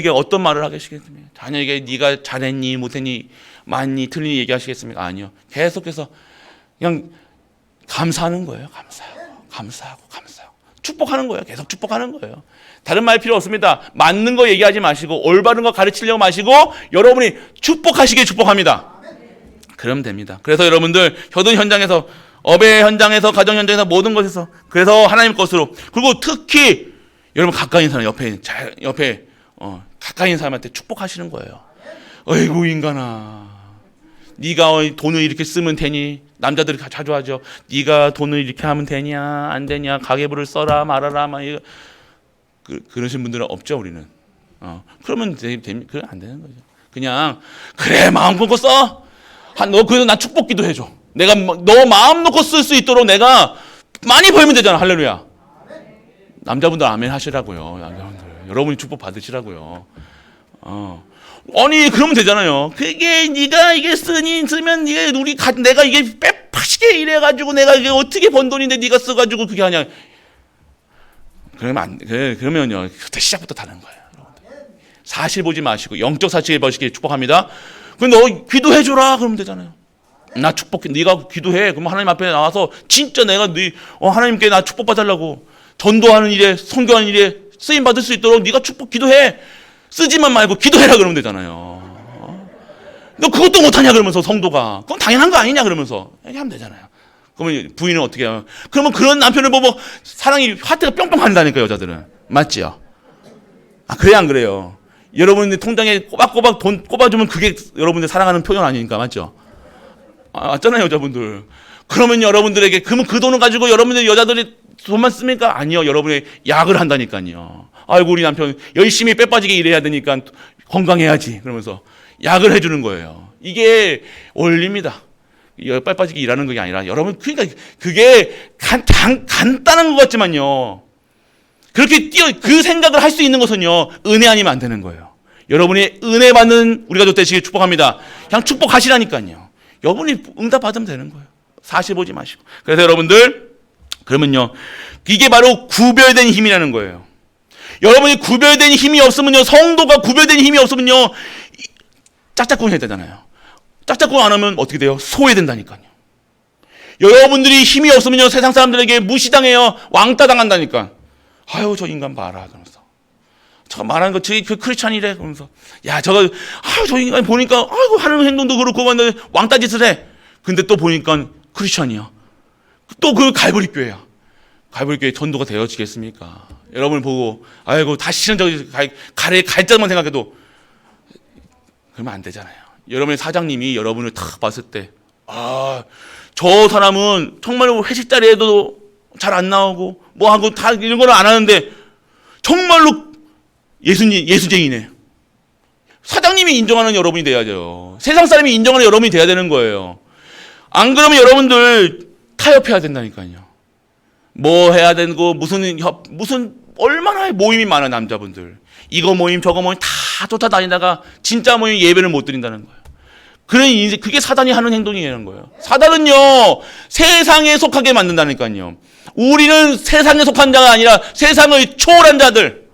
어떤 말을 하시겠습니까? 자녀에게 네가 잘했니 못했니 맞니 틀리니 얘기하시겠습니까? 아니요. 계속해서 그냥 감사하는 거예요. 감사하고 축복하는 거예요. 계속 축복하는 거예요. 다른 말 필요 없습니다. 맞는 거 얘기하지 마시고 올바른 거 가르치려고 마시고 여러분이 축복하시길 축복합니다. 그러면 됩니다. 그래서 여러분들 모든 현장에서 업의 현장에서 가정 현장에서 모든 것에서 그래서 하나님 것으로 그리고 특히 여러분 가까이 있는 사람 옆에 가까이 있는 사람한테 축복하시는 거예요. 어이구 인간아, 네가 돈을 이렇게 쓰면 되니? 남자들이 자주 하죠. 네가 돈을 이렇게 하면 되냐 안 되냐 가계부를 써라 말아라 막 그러신 분들은 없죠. 우리는 그러면 그건 안 되는 거죠. 그냥 그래 마음껏 써. 너 그래서 나 축복기도 해줘. 내가 너 마음 놓고 쓸 수 있도록 내가 많이 벌면 되잖아. 할렐루야. 남자분들 아멘 하시라고요. 남자분들 여러분이 축복 받으시라고요. 아니 그러면 되잖아요. 그게 네가 이게 쓰면 내가 이게 빼파시게 이래가지고 내가 이게 어떻게 번 돈인데 네가 써가지고 그게 하냐. 그러면요 그때 시작부터 다른 거예요. 여러분들. 사실 보지 마시고 영적 사실을 보시길 축복합니다. 근데 너 기도해줘라 그러면 되잖아요. 나 축복해. 네가 기도해. 그럼 하나님 앞에 나와서 진짜 내가 하나님께 나 축복 받으려고 전도하는 일에 선교하는 일에 쓰임 받을 수 있도록 네가 축복 기도해. 쓰지만 말고 기도해라 그러면 되잖아요. 너 그것도 못하냐 그러면서 성도가 그건 당연한 거 아니냐 그러면서 얘기하면 되잖아요. 그러면 부인은 어떻게 해요? 그러면 그런 남편을 보고 사랑이 하트가 뿅뿅 한다니까 여자들은. 맞지요? 그래 안 그래요? 여러분들 통장에 꼬박꼬박 돈 꼽아주면 그게 여러분들 사랑하는 표현 아닙니까? 맞죠? 맞잖아요 여자분들. 그러면 여러분들에게 그러면 그 돈을 가지고 여러분들 여자들이 돈만 씁니까? 아니요. 여러분의 약을 한다니까요. 아이고 우리 남편 열심히 빼 빠지게 일해야 되니까 건강해야지. 그러면서 약을 해주는 거예요. 이게 원리입니다. 빼 빠지게 일하는 게 아니라 여러분 그러니까 그게 간단한 것 같지만요. 그렇게 그 생각을 할 수 있는 것은요 은혜 아니면 안 되는 거예요. 여러분이 은혜 받는 우리 가족 되시길 축복합니다. 그냥 축복하시라니까요. 여러분이 응답 받으면 되는 거예요. 사실 보지 마시고. 그래서 여러분들 그러면요 이게 바로 구별된 힘이라는 거예요. 여러분이 구별된 힘이 없으면요 성도가 구별된 힘이 없으면요 짝짝꿍 해야 되잖아요. 짝짝꿍 안 하면 어떻게 돼요? 소외된다니까요. 여러분들이 힘이 없으면요 세상 사람들에게 무시당해요. 왕따 당한다니까. 아유 저 인간 봐라 그러면서 저 말하는 거 저기 그 크리스찬이래 그러면서 야 저거 아유 저 인간 보니까 아이고 하는 행동도 그렇고 완전 왕따 짓을 해. 근데 또 보니까 크리스찬이야. 또 그 갈보리 교회야. 갈보리 교회 전도가 되어지겠습니까? 여러분을 보고 아이고 다시는 저기 갈자만 생각해도 그러면 안 되잖아요. 여러분의 사장님이 여러분을 탁 봤을 때 아 저 사람은 정말로 회식 자리에도 잘 안 나오고 뭐 하고 다 이런 거는 안 하는데 정말로 예수쟁이네. 사장님이 인정하는 여러분이 돼야죠. 세상 사람이 인정하는 여러분이 돼야 되는 거예요. 안 그러면 여러분들 타협해야 된다니까요. 뭐 해야 되고 무슨 얼마나 모임이 많아 남자분들. 이거 모임 저거 모임 다 쫓아다니다가 진짜 모임 예배를 못 드린다는 거예요. 그게 사단이 하는 행동이라는 거예요. 사단은요 세상에 속하게 만든다니까요. 우리는 세상에 속한 자가 아니라 세상을 초월한 자들,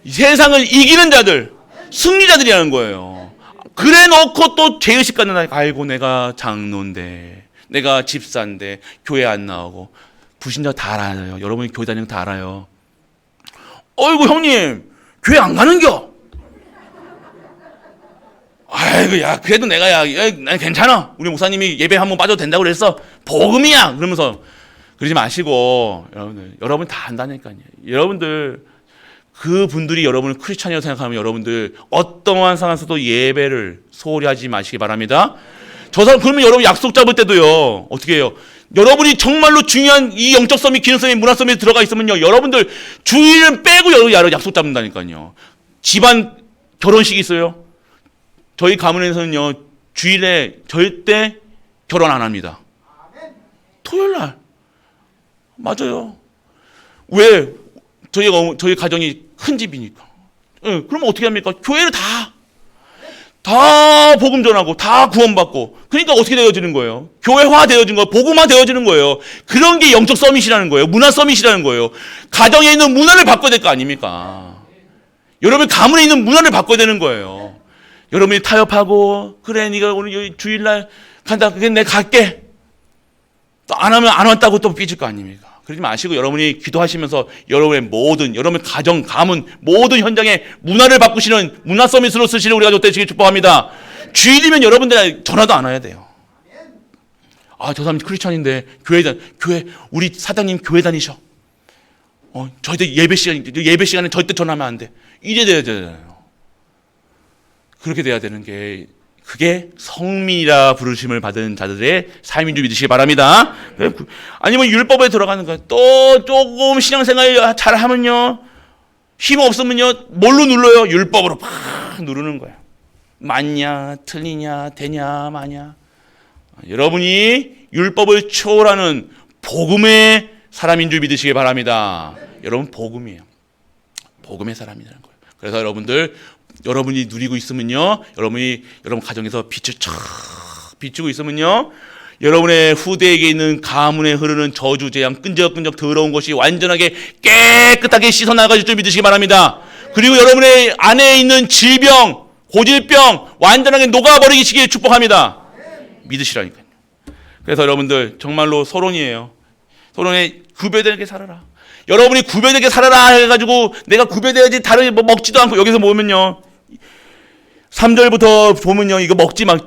세상을 이기는 자들, 승리자들이라는 거예요. 그래 놓고 또 죄의식 갖는 날, 아이고 내가 장로인데, 내가 집사인데 교회 안 나오고. 부신자 다 알아요. 여러분이 교회 다니는 거 다 알아요. 어이구 형님 교회 안 가는겨? 아이고 야 그래도 내가 난 괜찮아. 우리 목사님이 예배 한번 빠져도 된다고 그랬어. 복음이야. 그러면서 그러지 마시고 여러분 다 안다니까요. 여러분들 그분들이 여러분을 크리스찬이라고 생각하면 여러분들 어떠한 상황에서도 예배를 소홀히 하지 마시기 바랍니다. 저 사람 그러면 여러분 약속 잡을 때도요 어떻게 해요? 여러분이 정말로 중요한 이 영적 서밋, 기능 서밋, 문화 서밋에 들어가 있으면요 여러분들 주일을 빼고 여러분 약속 잡는다니까요. 집안 결혼식이 있어요. 저희 가문에서는요 주일에 절대 결혼 안 합니다. 토요일 날 맞아요. 왜? 저희 가정이 큰 집이니까. 네, 그럼 어떻게 합니까? 교회를 다 복음 전하고 다 구원받고 그러니까 어떻게 되어지는 거예요? 교회화 되어진 거예요. 복음화 되어지는 거예요. 그런 게 영적 서밋이라는 거예요. 문화 서밋이라는 거예요. 가정에 있는 문화를 바꿔야 될 거 아닙니까? 여러분 가문에 있는 문화를 바꿔야 되는 거예요. 여러분이 타협하고 그래 네가 오늘 주일날 간다. 그래 내가 갈게. 또 안 하면 안 왔다고 또 삐질 거 아닙니까? 그러지 마시고 여러분이 기도하시면서 여러분의 가정, 가문 모든 현장에 문화를 바꾸시는 문화 서밋으로 쓰시는 우리 가족 되시길 축복합니다. 주일이면 여러분들 전화도 안 와야 돼요. 아, 저 사람 크리스찬인데 교회 우리 사장님 교회 다니셔. 절대 예배 시간에 절대 전화하면 안 돼. 이래 돼야 되잖아요. 그렇게 돼야 되는 게 그게 성민이라 부르심을 받은 자들의 삶인 줄 믿으시기 바랍니다. 아니면 율법에 들어가는 거예요. 또 조금 신앙생활 잘하면요 힘 없으면요 뭘로 눌러요? 율법으로 팍 누르는 거예요. 맞냐 틀리냐 되냐 마냐. 여러분이 율법을 초월하는 복음의 사람인 줄 믿으시기 바랍니다. 여러분 복음이에요. 복음의 사람이라는 거예요. 그래서 여러분이 누리고 있으면요, 여러분 가정에서 빛을 촥 비추고 있으면요, 여러분의 후대에게 있는 가문에 흐르는 저주, 재앙, 끈적끈적 더러운 것이 완전하게 깨끗하게 씻어나가질 줄 믿으시기 바랍니다. 그리고 여러분의 안에 있는 질병, 고질병 완전하게 녹아버리시길 축복합니다. 믿으시라니까요. 그래서 여러분들 정말로 서론이에요. 서론에 구별되게 살아라. 여러분이 구별되게 살아라 해가지고 내가 구별돼야지 다른 뭐 먹지도 않고 여기서 보면요 3절부터 보면요 이거 먹지 마.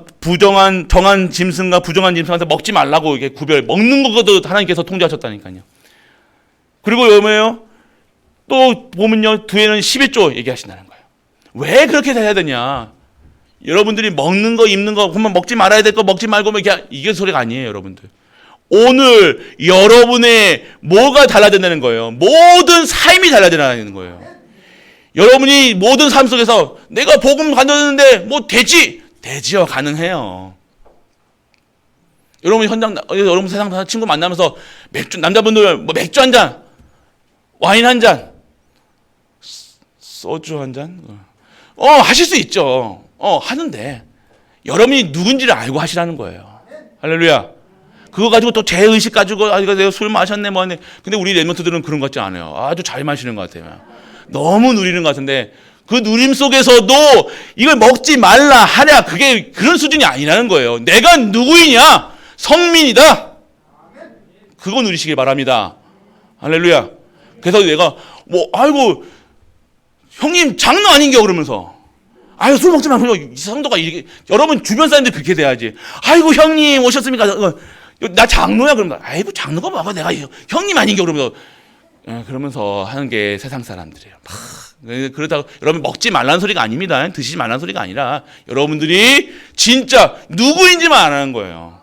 정한 짐승과 부정한 짐승한테 먹지 말라고 이게 먹는 것도 하나님께서 통제하셨다니까요. 그리고 여기에요 또 보면요 뒤에는 11조 얘기하신다는 거예요. 왜 그렇게 해야 되냐? 여러분들이 먹는 거 입는 거 그러면 먹지 말아야 될 거 먹지 말고 이게 소리가 아니에요. 여러분들 오늘 여러분의 뭐가 달라진다는 거예요. 모든 삶이 달라진다는 거예요. 여러분이 모든 삶 속에서 내가 복음 가졌는데 뭐 되지요. 가능해요. 여러분 여러분 세상 친구 만나면서 남자분들 뭐 맥주 한 잔, 와인 한 잔, 소주 한 잔, 하실 수 있죠. 하는데 여러분이 누군지를 알고 하시라는 거예요. 할렐루야. 그거 가지고 또 죄의식 가지고 내가 술 마셨네 뭐 하네. 근데 우리 랩런트들은 그런 것 같지 않아요. 아주 잘 마시는 것 같아요. 너무 누리는 것 같은데 그 누림 속에서도 이걸 먹지 말라 하랴 그게 그런 수준이 아니라는 거예요. 내가 누구이냐? 성민이다. 그거 누리시길 바랍니다. 할렐루야. 그래서 내가 아이고 형님 장난 아닌겨 그러면서 아유 술 먹지 말고 이 성도가 이렇게 여러분 주변 사람들이 그렇게 돼야지. 아이고 형님 오셨습니까? 나 장로야 그러면 아이고 장로가 뭐가 내가 형님 아닌겨 그러면서 하는 게 세상 사람들이에요. 그러다가 여러분 먹지 말라는 소리가 아닙니다. 드시지 말라는 소리가 아니라 여러분들이 진짜 누구인지만 안 하는 거예요.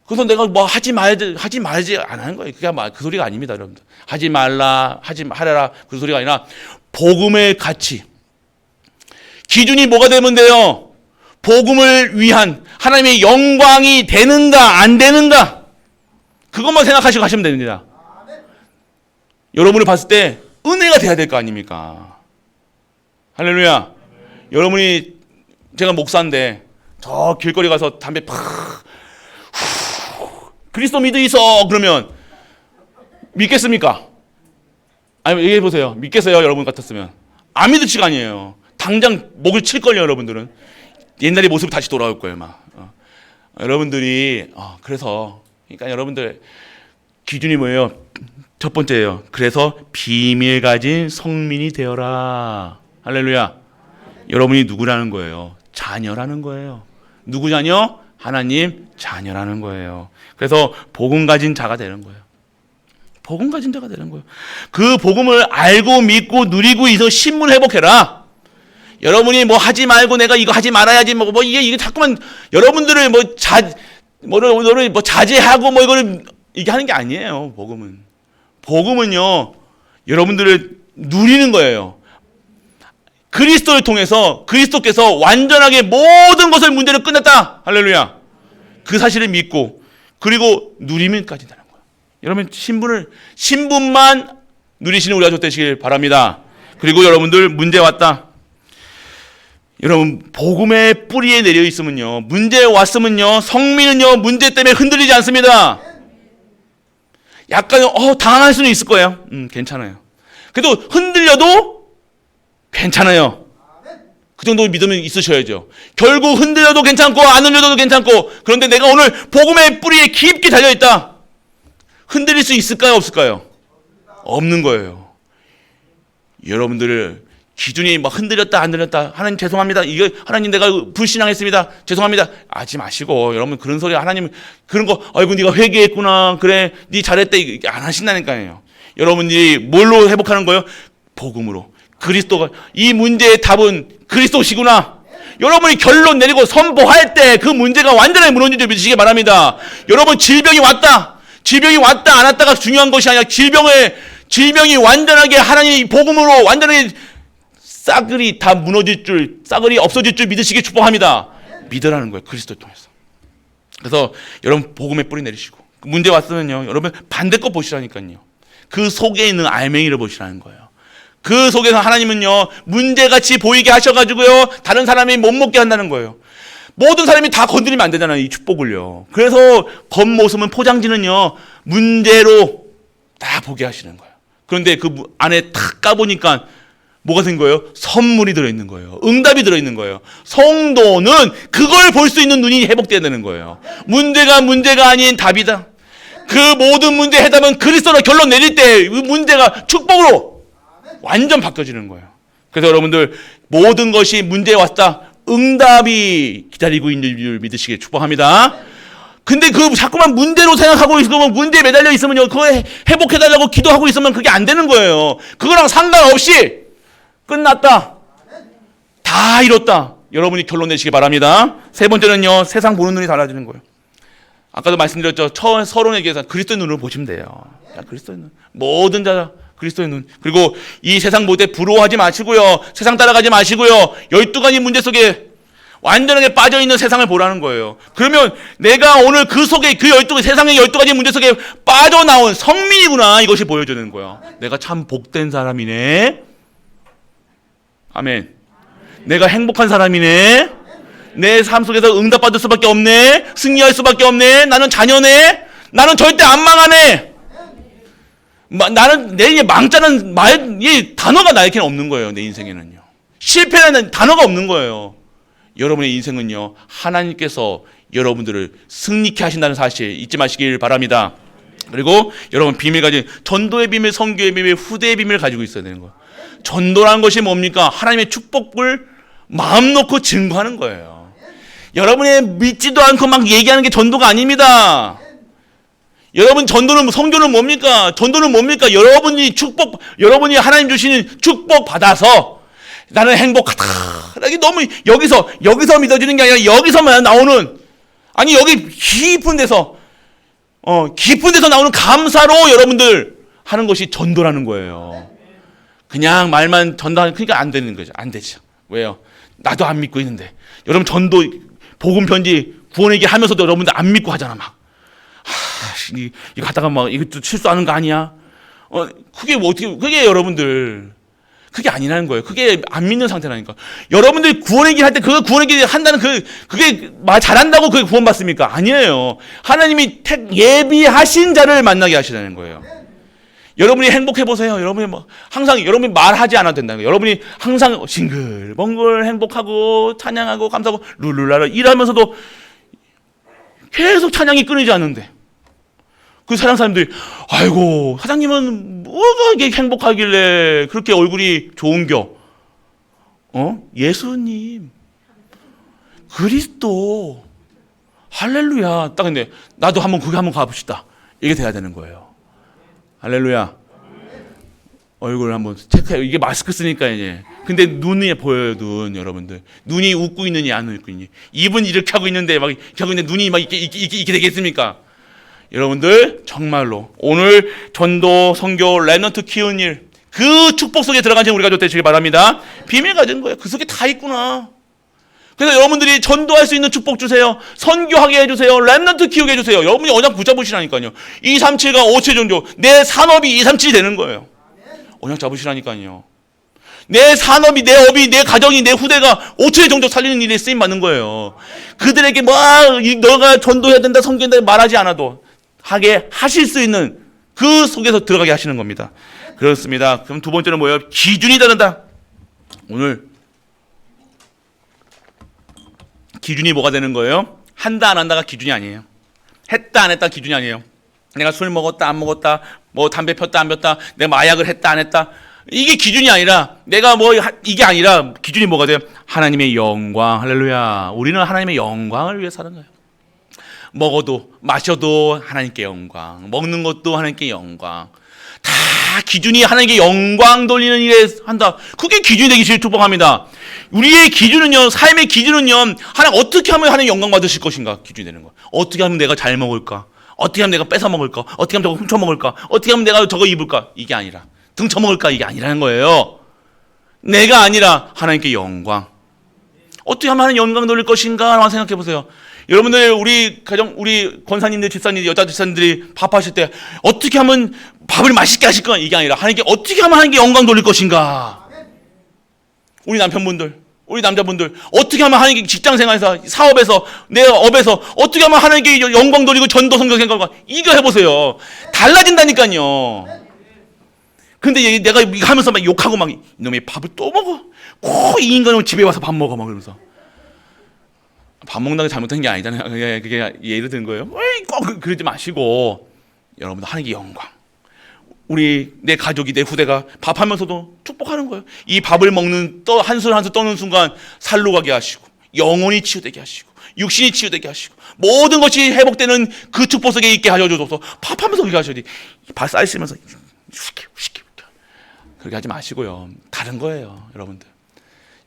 그래서 내가 뭐 하지 말지 안 하는 거예요. 그게 그 소리가 아닙니다, 여러분들. 하지 말라, 하라라 그 소리가 아니라 복음의 가치. 기준이 뭐가 되면 돼요? 복음을 위한 하나님의 영광이 되는가 안 되는가 그것만 생각하시고 가시면 됩니다. 여러분을 봤을 때 은혜가 돼야 될 거 아닙니까? 할렐루야. 여러분이 제가 목사인데 저 길거리 가서 담배 그리스도 믿어 있어 그러면 믿겠습니까? 아니 얘기해 보세요. 믿겠어요? 여러분 같았으면 안 믿을 시가 아니에요. 당장 목을 칠걸요. 여러분들은 옛날의 모습 다시 돌아올 거예요. 여러분들이 그러니까 여러분들 기준이 뭐예요? 첫 번째예요. 그래서 비밀 가진 성민이 되어라. 할렐루야. 여러분이 누구라는 거예요? 자녀라는 거예요. 누구 자녀? 하나님 자녀라는 거예요. 그래서 복음 가진 자가 되는 거예요. 복음 가진 자가 되는 거예요. 그 복음을 알고 믿고 누리고 있어 신분 회복해라. 여러분이 뭐 하지 말고 내가 이거 하지 말아야지 이게 자꾸만 여러분들을 너를 자제하고 이거를 이게 하는 게 아니에요. 복음은요 여러분들을 누리는 거예요. 그리스도를 통해서 그리스도께서 완전하게 모든 것을 문제를 끝냈다. 할렐루야. 그 사실을 믿고 그리고 누리면까지 되는 거예요. 여러분 신분만 누리시는 우리가 되시길 바랍니다. 그리고 여러분들 문제 왔다. 여러분 복음의 뿌리에 내려 있으면요 문제 왔으면요 성민은요 문제 때문에 흔들리지 않습니다. 약간 당황할 수는 있을 거예요. 괜찮아요. 그래도 흔들려도 괜찮아요. 그 정도 믿음이 있으셔야죠. 결국 흔들려도 괜찮고 안 흔들려도 괜찮고 그런데 내가 오늘 복음의 뿌리에 깊게 달려있다. 흔들릴 수 있을까요? 없을까요? 없는 거예요. 여러분들을 기준이 흔들렸다 안 흔들렸다 하나님 죄송합니다. 이거 하나님 내가 불신앙했습니다. 죄송합니다. 하지 마시고 여러분 그런 소리 하나님 그런 거 아이고 네가 회개했구나 그래 네 잘했대 이게 안 하신다니까요. 여러분들이 뭘로 회복하는 거예요? 복음으로. 그리스도가 이 문제의 답은 그리스도시구나. 여러분이 결론 내리고 선포할 때 그 문제가 완전히 무너진 줄 믿으시기 바랍니다. 여러분 질병이 왔다 안 왔다가 중요한 것이 아니라 질병이 완전하게 하나님의 복음으로 완전히 싸그리 다 무너질 줄, 싸그리 없어질 줄 믿으시기 축복합니다. 믿으라는 거예요. 그리스도를 통해서. 그래서 여러분 복음의 뿌리 내리시고 문제 왔으면요 여러분 반대껏 보시라니까요. 그 속에 있는 알맹이를 보시라는 거예요. 그 속에서 하나님은요 문제같이 보이게 하셔가지고요 다른 사람이 못 먹게 한다는 거예요. 모든 사람이 다 건드리면 안 되잖아요. 이 축복을요. 그래서 겉모습은 포장지는요 문제로 다 보게 하시는 거예요. 그런데 그 안에 탁 까보니까 뭐가 된 거예요? 선물이 들어있는 거예요. 응답이 들어있는 거예요. 성도는 그걸 볼 수 있는 눈이 회복돼야 되는 거예요. 문제가 아닌 답이다. 그 모든 문제의 해답은 그리스도로 결론 내릴 때 그 문제가 축복으로 완전 바뀌어지는 거예요. 그래서 여러분들 모든 것이 문제에 왔다. 응답이 기다리고 있는 줄 믿으시길 축복합니다. 근데 자꾸만 문제로 생각하고 있으면 문제에 매달려 있으면요 그거 회복해달라고 기도하고 있으면 그게 안 되는 거예요. 그거랑 상관없이 끝났다. 다 이뤘다. 여러분이 결론 내시기 바랍니다. 세 번째는요 세상 보는 눈이 달라지는 거예요. 아까도 말씀드렸죠. 서론에게서 그리스도의 눈으로 보시면 돼요. 자, 그리스도의 눈. 모든 자 그리스도의 눈. 그리고 이 세상 모델 부러워하지 마시고요. 세상 따라가지 마시고요. 12가지 문제 속에 완전하게 빠져있는 세상을 보라는 거예요. 그러면 내가 오늘 그 속에 그 12가지 세상의 12가지 문제 속에 빠져나온 성민이구나, 이것이 보여주는 거예요. 내가 참 복된 사람이네. 아멘. 내가 행복한 사람이네. 내 삶 속에서 응답받을 수밖에 없네. 승리할 수밖에 없네. 나는 자녀네. 나는 절대 안 망하네. 나는 내 망자는 이 단어가 나에게는 없는 거예요. 내 인생에는요. 실패라는 단어가 없는 거예요. 여러분의 인생은요, 하나님께서 여러분들을 승리케 하신다는 사실 잊지 마시길 바랍니다. 그리고 여러분 비밀 가진 전도의 비밀, 선교의 비밀, 후대의 비밀을 가지고 있어야 되는 거예요. 전도라는 것이 뭡니까? 하나님의 축복을 마음 놓고 증거하는 거예요. 여러분이 믿지도 않고 막 얘기하는 게 전도가 아닙니다. 여러분 선교는 뭡니까? 전도는 뭡니까? 여러분이 하나님 주시는 축복 받아서 나는 행복하다. 이게 너무 여기서 믿어지는 게 아니라 여기서만 나오는, 아니 여기 깊은 데서 나오는 감사로 여러분들 하는 것이 전도라는 거예요. 그냥 말만 전도하는, 그러니까 안 되는 거죠. 안 되죠. 왜요? 나도 안 믿고 있는데. 여러분 전도 복음 편지 구원 얘기하면서도 여러분들 안 믿고 하잖아 막. 이거 하다가 막 이것도 실수하는 거 아니야? 그게 뭐 어떻게, 그게 여러분들 그게 아니라는 거예요. 그게 안 믿는 상태라니까. 여러분들이 구원 얘기할 때 그 구원 얘기 한다는 그게 말 잘한다고 그게 구원 받습니까? 아니에요. 하나님이 예비하신 자를 만나게 하시라는 거예요. 여러분이 행복해 보세요. 여러분이 항상 여러분이 말하지 않아도 된다는 거예요. 여러분이 항상 싱글벙글 행복하고 찬양하고 감사하고 룰루라라 일하면서도 계속 찬양이 끊이지 않는데, 그 사장 사람들이 아이고 사장님은 뭐가 이게 행복하길래 그렇게 얼굴이 좋은겨? 예수님, 그리스도, 할렐루야. 딱 근데 나도 거기 한번 가봅시다. 이게 돼야 되는 거예요. 할렐루야. 얼굴 한번 체크해. 이게 마스크 쓰니까 이제. 근데 눈이 보여요, 눈. 여러분들. 눈이 웃고 있느니 안 웃고 있니? 입은 이렇게 하고 있는데 막 이렇게 하고 있는데 눈이 막 이렇게 되겠습니까? 여러분들 정말로 오늘 전도, 선교, 렘넌트 키우는 일, 그 축복 속에 들어간 지 우리가 되시길 바랍니다. 비밀 가진 거예요. 그 속에 다 있구나. 그래서 여러분들이 전도할 수 있는 축복 주세요. 선교하게 해주세요. 렘넌트 키우게 해주세요. 여러분이 언약 붙잡으시라니까요. 237과 57 정도. 내 산업이 237이 되는 거예요. 언약 잡으시라니까요. 내 산업이, 내 업이, 내 가정이, 내 후대가 5천 정도 살리는 일에 쓰임 받는 거예요. 그들에게 너가 전도해야 된다, 선교해야 된다 말하지 않아도 하게 하실 수 있는 그 속에서 들어가게 하시는 겁니다. 그렇습니다. 그럼 두 번째는 뭐예요? 기준이 다르다. 오늘 기준이 뭐가 되는 거예요? 한다 안 한다가 기준이 아니에요. 했다 안 했다 기준이 아니에요. 내가 술 먹었다 안 먹었다, 담배 폈다 안 폈다, 내가 마약을 했다 안 했다, 이게 기준이 아니라, 내가 이게 아니라 기준이 뭐가 돼요? 하나님의 영광. 할렐루야. 우리는 하나님의 영광을 위해 사는 거예요. 먹어도 마셔도 하나님께 영광, 먹는 것도 하나님께 영광, 다 기준이 하나님께 영광 돌리는 일에 한다. 그게 기준이 되기 축복합니다. 우리의 기준은요, 삶의 기준은요, 하나님 어떻게 하면 하나님 영광 받으실 것인가 기준이 되는 거예요. 어떻게 하면 내가 잘 먹을까? 어떻게 하면 내가 뺏어 먹을까? 어떻게 하면 저거 훔쳐 먹을까? 어떻게 하면 내가 저거 입을까? 이게 아니라, 등쳐 먹을까? 이게 아니라는 거예요. 내가 아니라 하나님께 영광. 어떻게 하면 하나님 영광 돌릴 것인가? 한번 생각해 보세요. 여러분들, 우리 가정, 우리 권사님들, 집사님들, 여자 집사님들이 밥하실 때 어떻게 하면 밥을 맛있게 하실까? 이게 아니라 하나님께 어떻게 하면 하나님께 영광 돌릴 것인가? 우리 남편분들, 우리 남자분들, 어떻게 하면 하나님께 직장생활에서, 사업에서, 내 업에서 어떻게 하면 하나님께 영광 돌리고 전도 성경 생각과 이거 해보세요. 달라진다니까요. 근데 내가 이거 하면서 막 욕하고 막 이놈의 밥을 또 먹어. 꼭 이 인간은 집에 와서 밥 먹어 막 이러면서. 밥 먹는다고 잘못한 게 아니잖아요. 그게 예를 든 거예요. 꼭 그러지 마시고, 여러분들 하나님께 영광. 내 가족이, 내 후대가 밥하면서도 축복하는 거예요. 이 밥을 먹는 한술 한술 떠는 순간 살로 가게 하시고, 영혼이 치유되게 하시고, 육신이 치유되게 하시고, 모든 것이 회복되는 그 축복 속에 있게 하셔줘서 밥하면서 그렇게 하셔야 돼. 밥 쌓이시면서 그렇게 하지 마시고요. 다른 거예요, 여러분들.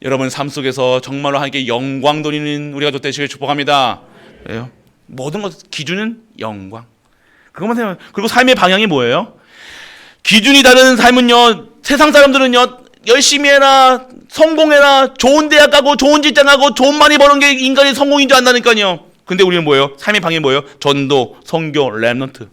여러분 삶 속에서 정말로 하나님께 영광 돌리는 우리가 되시길 축복합니다. 그래요? 모든 것 기준은 영광. 그것만 생각. 그리고 삶의 방향이 뭐예요? 기준이 다른 삶은요, 세상 사람들은요, 열심히 해라, 성공해라, 좋은 대학 가고 좋은 직장 가고 돈 많이 버는 게 인간의 성공인 줄 안다니까요. 근데 우리는 뭐예요? 삶의 방향이 뭐예요? 전도, 선교, 렘넌트.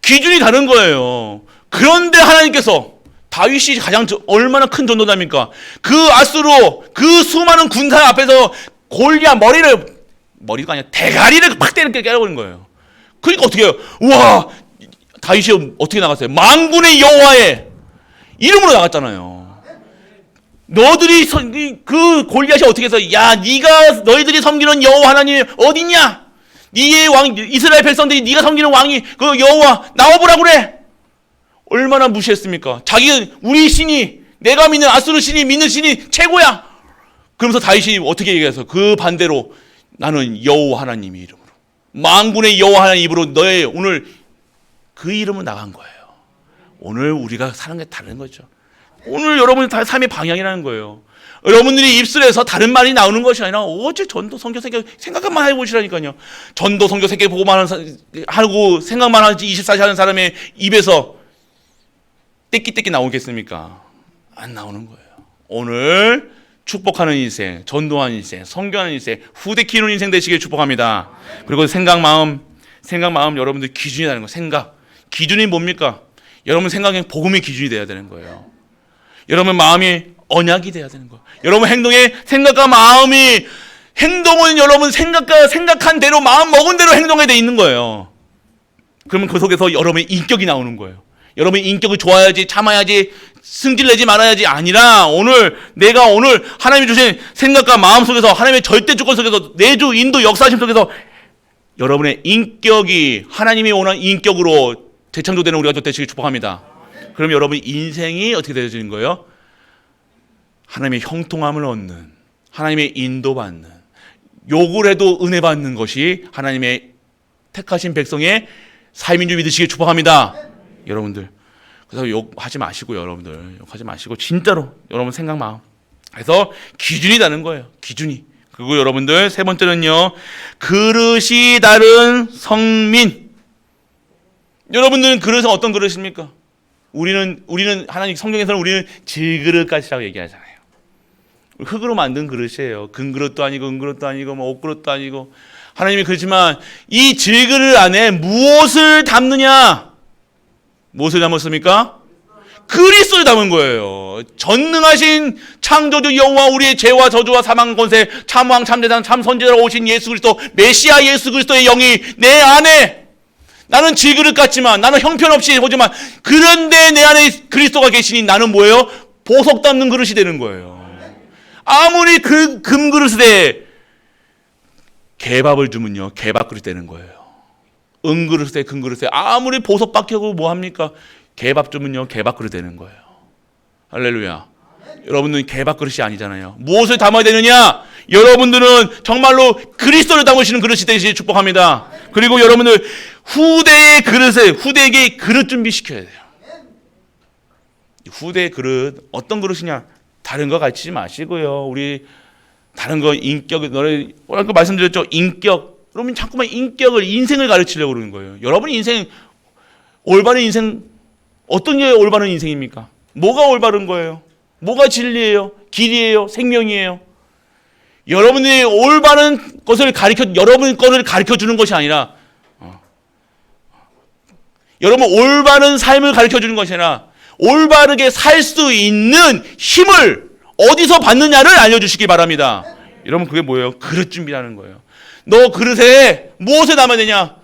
기준이 다른 거예요. 그런데 하나님께서 다윗이 가장 얼마나 큰 전도자입니까? 그 아수로 그 수많은 군사 앞에서 골리앗 머리가 아니라 대가리를 팍 때리게 깨버린 거예요. 그러니까 어떻게 해요? 우와, 다윗이 어떻게 나갔어요? 만군의 여호와의 이름으로 나갔잖아요. 너희들이 그 골리앗이 어떻게 해서 야, 너희들이 섬기는 여호와 하나님 어딨냐? 네의 왕 이스라엘 백성들이 네가 섬기는 왕이 그 여호와 나와보라 그래. 얼마나 무시했습니까? 우리 신이, 내가 믿는 아수르 신이 믿는 신이 최고야. 그러면서 다윗이 어떻게 얘기해서 그 반대로 나는 여호와 하나님의 이름으로, 만군의 여호와 하나님의 입으로 너의 오늘 그 이름으로 나간 거예요. 오늘 우리가 사는 게 다른 거죠. 오늘 여러분이 다 삶의 방향이라는 거예요. 여러분들이 입술에서 다른 말이 나오는 것이 아니라 오직 전도, 선교, 세계 생각만 해보시라니까요. 전도, 선교, 세계 보고만 하고 생각만 하지 24시 하는 사람의 입에서 떼끼떼끼 나오겠습니까? 안 나오는 거예요. 오늘 축복하는 인생, 전도하는 인생, 선교하는 인생, 후대 키우는 인생 되시길 축복합니다. 그리고 생각, 마음 여러분들 기준이 되는 거예요. 생각. 기준이 뭡니까? 여러분 생각에 복음의 기준이 돼야 되는 거예요. 여러분 마음이 언약이 돼야 되는 거예요. 여러분 행동에 생각과 마음이, 행동은 여러분 생각한 대로 마음 먹은 대로 행동해야 돼 있는 거예요. 그러면 그 속에서 여러분의 인격이 나오는 거예요. 여러분의 인격을 좋아야지, 참아야지, 승질내지 말아야지 아니라 내가 오늘 하나님이 주신 생각과 마음 속에서 하나님의 절대 주권 속에서 내주 인도 역사심 속에서 여러분의 인격이 하나님이 원하는 인격으로 재창조되는 우리가 되시길 축복합니다. 그럼 여러분의 인생이 어떻게 되어지는 거예요? 하나님의 형통함을 얻는, 하나님의 인도받는, 욕을 해도 은혜 받는 것이 하나님의 택하신 백성의 삶인 줄 믿으시길 축복합니다. 여러분들, 그래서 욕하지 마시고요. 여러분들 욕하지 마시고 진짜로 여러분 생각, 마음. 그래서 기준이 다른 거예요. 기준이. 그리고 여러분들 세 번째는요, 그릇이 다른 성민. 여러분들은 그릇은 어떤 그릇입니까? 우리는 하나님 성경에서는 우리는 질그릇까지라고 얘기하잖아요. 흙으로 만든 그릇이에요. 금그릇도 아니고 은그릇도 아니고 옷그릇도 아니고. 하나님이 그렇지만 이 질그릇 안에 무엇을 담느냐? 무엇을 담았습니까? 그리스도를 담은 거예요. 전능하신 창조주 여호와, 우리의 죄와 저주와 사망 권세, 참왕 참대장 참선지자로 오신 예수 그리스도, 메시아 예수 그리스도의 영이 내 안에, 나는 질그릇 같지만, 나는 형편없이 보지만, 그런데 내 안에 그리스도가 계시니 나는 뭐예요? 보석 담는 그릇이 되는 거예요. 아무리 그 금그릇에 개밥을 주면요, 개밥그릇이 되는 거예요. 은그릇에 금그릇에 아무리 보석 박혀고 뭐합니까? 개밥 주면요, 개밥그릇이 되는 거예요. 할렐루야. 여러분들은 개밥그릇이 아니잖아요. 무엇을 담아야 되느냐? 여러분들은 정말로 그리스도를 담으시는 그릇이 되시길 축복합니다. 그리고 여러분들 후대에게 그릇 준비시켜야 돼요. 후대의 그릇, 어떤 그릇이냐? 다른 거 가르치지 마시고요. 우리 다른 거 인격, 아까 말씀드렸죠? 인격. 여러분 자꾸만 인생을 가르치려고 그러는 거예요. 여러분 인생, 올바른 인생, 어떤 게 올바른 인생입니까? 뭐가 올바른 거예요? 뭐가 진리예요? 길이에요? 생명이에요? 여러분들이 올바른 것을 여러분 거를 가르쳐 주는 것이 아니라, 여러분 올바른 삶을 가르쳐 주는 것이 아니라, 올바르게 살 수 있는 힘을 어디서 받느냐를 알려주시기 바랍니다. 여러분 그게 뭐예요? 그릇 준비라는 거예요. 너 그릇에 무엇을 담아야 되냐?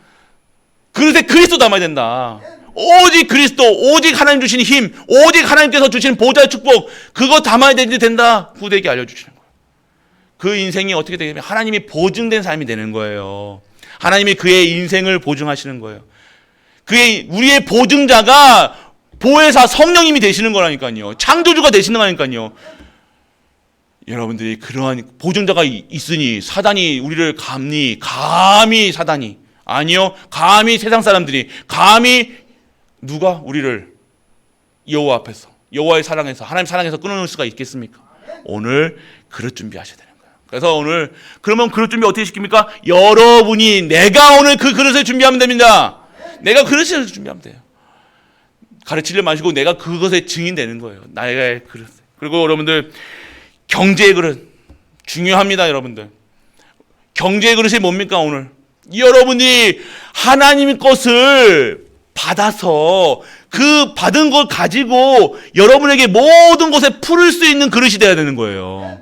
그릇에 그리스도 담아야 된다. 오직 그리스도, 오직 하나님 주신 힘, 오직 하나님께서 주신 보좌의 축복, 그거 담아야 된다. 후대에게 알려주시는 거예요. 그 인생이 어떻게 되냐면 하나님이 보증된 삶이 되는 거예요. 하나님이 그의 인생을 보증하시는 거예요. 우리의 보증자가 보혜사 성령님이 되시는 거라니까요. 창조주가 되시는 거라니까요. 여러분들이 그러한 보증자가 있으니 사단이 우리를 감히 사단이, 아니요, 감히 세상 사람들이, 감히 누가 우리를 여호와 앞에서, 여호와의 사랑에서, 하나님 사랑에서 끊어놓을 수가 있겠습니까? 오늘 그릇 준비하셔야 되는 거예요. 그래서 오늘 그러면 그릇 준비 어떻게 시킵니까? 여러분이 내가 오늘 그 그릇을 준비하면 됩니다. 내가 그릇을 준비하면 돼요. 가르치려 마시고 내가 그것에 증인되는 거예요. 나의 그릇. 그리고 여러분들 경제의 그릇 중요합니다. 여러분들 경제의 그릇이 뭡니까? 오늘 여러분이 하나님의 것을 받아서 그 받은 걸 가지고 여러분에게 모든 것에 풀을 수 있는 그릇이 돼야 되는 거예요.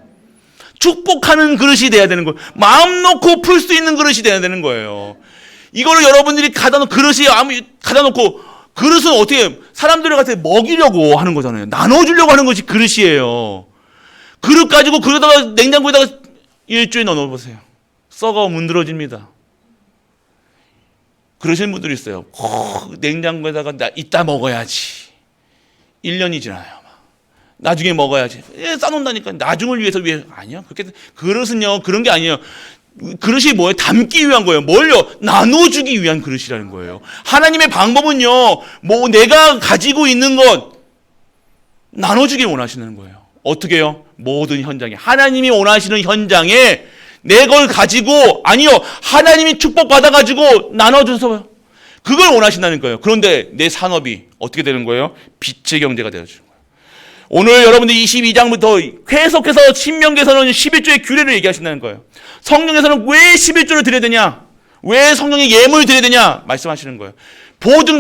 축복하는 그릇이 돼야 되는 거예요. 마음 놓고 풀 수 있는 그릇이 돼야 되는 거예요. 이거를 여러분들이 그릇이 갖다 놓고 그릇은 어떻게 사람들한테 먹이려고 하는 거잖아요. 나눠주려고 하는 것이 그릇이에요. 그릇 가지고 그러다가 냉장고에다가 일주일 넣어보세요. 썩어 문드러집니다. 그러시는 분들이 있어요. 냉장고에다가 이따 먹어야지. 1년이 지나요. 나중에 먹어야지. 싸놓는다니까. 나중을 위해서 아니요. 그렇게 그릇은요 그런 게 아니에요. 그릇이 뭐예요? 담기 위한 거예요. 뭘요? 나눠주기 위한 그릇이라는 거예요. 하나님의 방법은요, 뭐 내가 가지고 있는 것 나눠주길 원하시는 거예요. 어떻게요? 모든 현장에 하나님이 원하시는 현장에 내 걸 가지고 아니요 하나님이 축복 받아가지고 나눠줘서 그걸 원하신다는 거예요. 그런데 내 산업이 어떻게 되는 거예요? 빛의 경제가 되어주는 거예요. 오늘 여러분들 22장부터 계속해서 신명기에서는 11조의 규례를 얘기하신다는 거예요. 성경에서는 왜 11조를 드려야 되냐? 왜 성령의 예물을 드려야 되냐? 말씀하시는 거예요.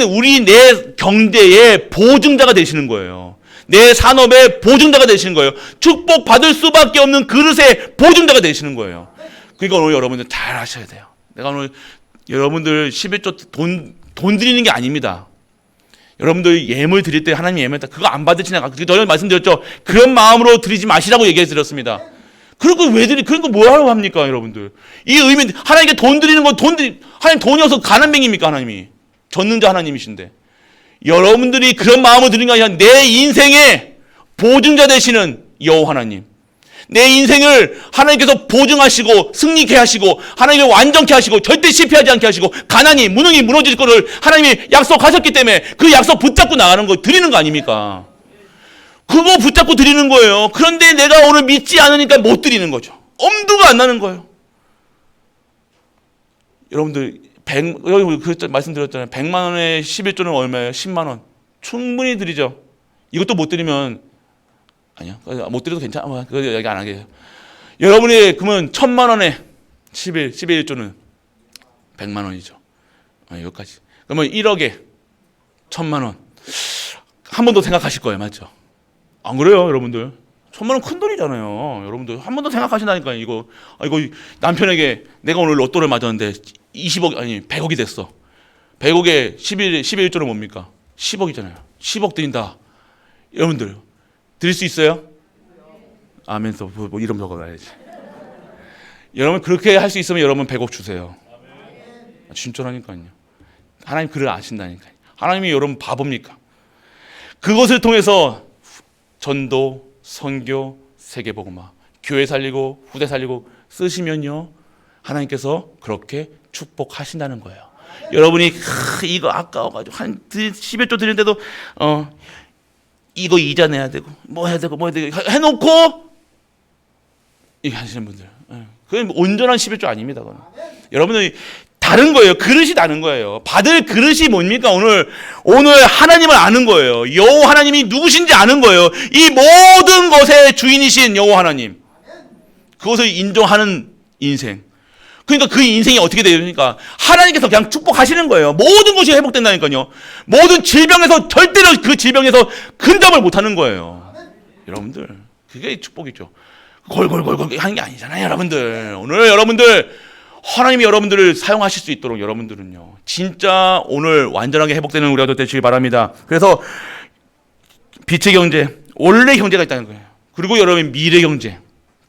우리 내 경제의 보증자가 되시는 거예요. 내 산업의 보증자가 되시는 거예요. 축복받을 수밖에 없는 그릇의 보증자가 되시는 거예요. 그러니까 오늘 여러분들 잘 하셔야 돼요. 내가 오늘 여러분들 11조 돈 드리는 게 아닙니다. 여러분들 예물 드릴 때 하나님 예물 그거 안 받으시나? 전에 말씀드렸죠. 그런 마음으로 드리지 마시라고 얘기해 드렸습니다. 그런 거 왜 그런 거 뭐하러 합니까, 여러분들? 이 의미 하나님께 돈 드리는 건 하나님 돈이 없어서 가난뱅입니까, 하나님이? 전능자 하나님이신데. 여러분들이 그런 마음을 드리는 게 아니라 내 인생의 보증자 되시는 여호와 하나님. 내 인생을 하나님께서 보증하시고 승리케 하시고 하나님을 완전케 하시고 절대 실패하지 않게 하시고 가난이 무능이 무너질 거를 하나님이 약속하셨기 때문에 그 약속 붙잡고 나가는 거 드리는 거 아닙니까? 그거 붙잡고 드리는 거예요. 그런데 내가 오늘 믿지 않으니까 못 드리는 거죠. 엄두가 안 나는 거예요. 여러분들 여기 말씀드렸잖아요. 100만 원에 11조는 얼마예요? 10만 원. 충분히 드리죠. 이것도 못 드리면 아니요. 못 드려도 괜찮아. 그거 얘기 안 하게요. 여러분이 그러면 1000만 원에 11조는 100만 원이죠. 여기까지. 그러면 1억에 1000만 원. 한 번 더 생각하실 거예요. 맞죠? 안 그래요, 여러분들? 1000만 원 큰 돈이잖아요. 여러분들 한 번 더 생각하신다니까요. 이거 남편에게 내가 오늘 로또를 맞았는데 100억이 됐어. 100억에 11조는 뭡니까? 10억이잖아요. 10억 드린다. 여러분들 드릴 수 있어요? 아멘서 뭐 이름 적어놔야지. 여러분 그렇게 할 수 있으면 여러분 100억 주세요. 진짜라니까요. 하나님 그를 아신다니까요. 하나님이 여러분 바보입니까? 그것을 통해서 전도, 선교, 세계복음화, 교회 살리고 후대 살리고 쓰시면요 하나님께서 그렇게 축복하신다는 거예요. 여러분이 이거 아까워가지고 한 11조 드리는데도 이거 이자 내야 되고 뭐 해야 되고 해놓고 이거 하시는 분들 그건 온전한 11조 아닙니다. 그건. 여러분들이 다른 거예요. 그릇이 다른 거예요. 받을 그릇이 뭡니까? 오늘 하나님을 아는 거예요. 여호와 하나님이 누구신지 아는 거예요. 이 모든 것의 주인이신 여호와 하나님. 그것을 인정하는 인생. 그러니까 그 인생이 어떻게 되니까 하나님께서 그냥 축복하시는 거예요. 모든 것이 회복된다니까요. 모든 질병에서 절대로 그 질병에서 근접을 못하는 거예요. 여러분들 그게 축복이죠. 골골골골 하는 게 아니잖아요. 여러분들 오늘 여러분들 하나님이 여러분들을 사용하실 수 있도록 여러분들은요 진짜 오늘 완전하게 회복되는 우리가 되시길 바랍니다. 그래서 빛의 경제, 원래 경제가 있다는 거예요. 그리고 여러분 미래 경제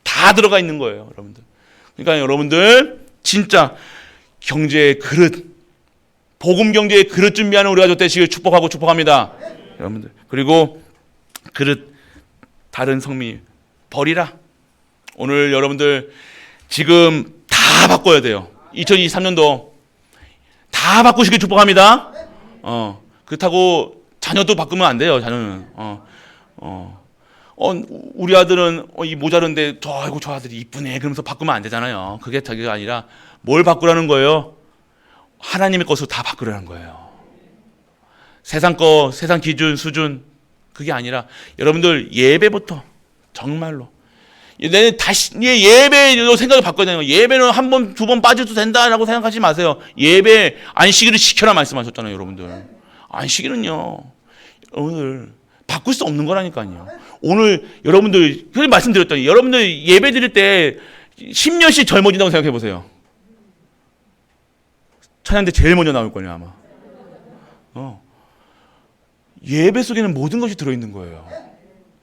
다 들어가 있는 거예요, 여러분들. 그러니까 여러분들 진짜 경제의 그릇, 복음 경제의 그릇 준비하는 우리가 되시길 축복하고 축복합니다, 여러분들. 그리고 그릇 다른 성미 버리라. 오늘 여러분들 지금 다 바꿔야 돼요. 2023년도 다 바꾸시길 축복합니다. 그렇다고 자녀도 바꾸면 안 돼요. 자녀는 우리 아들은 이 모자른데 아이고 저 아들이 이쁘네 그러면서 바꾸면 안 되잖아요. 그게 자기가 아니라 뭘 바꾸라는 거예요? 하나님의 것으로 다 바꾸라는 거예요. 세상 거, 세상 기준, 수준 그게 아니라 여러분들 예배부터 정말로 내 다시 예배로 생각을 바꿔야 되는 거예요. 예배는 한 번, 두 번 빠져도 된다라고 생각하지 마세요. 예배 안식일을 지켜라 말씀하셨잖아요, 여러분들. 안식일은요, 여러분들 바꿀 수 없는 거라니까요. 오늘 여러분들 그렇게 말씀드렸더니 여러분들 예배 드릴 때 10년씩 젊어진다고 생각해 보세요. 찬양 때 제일 먼저 나올 거예요, 아마. 예배 속에는 모든 것이 들어있는 거예요.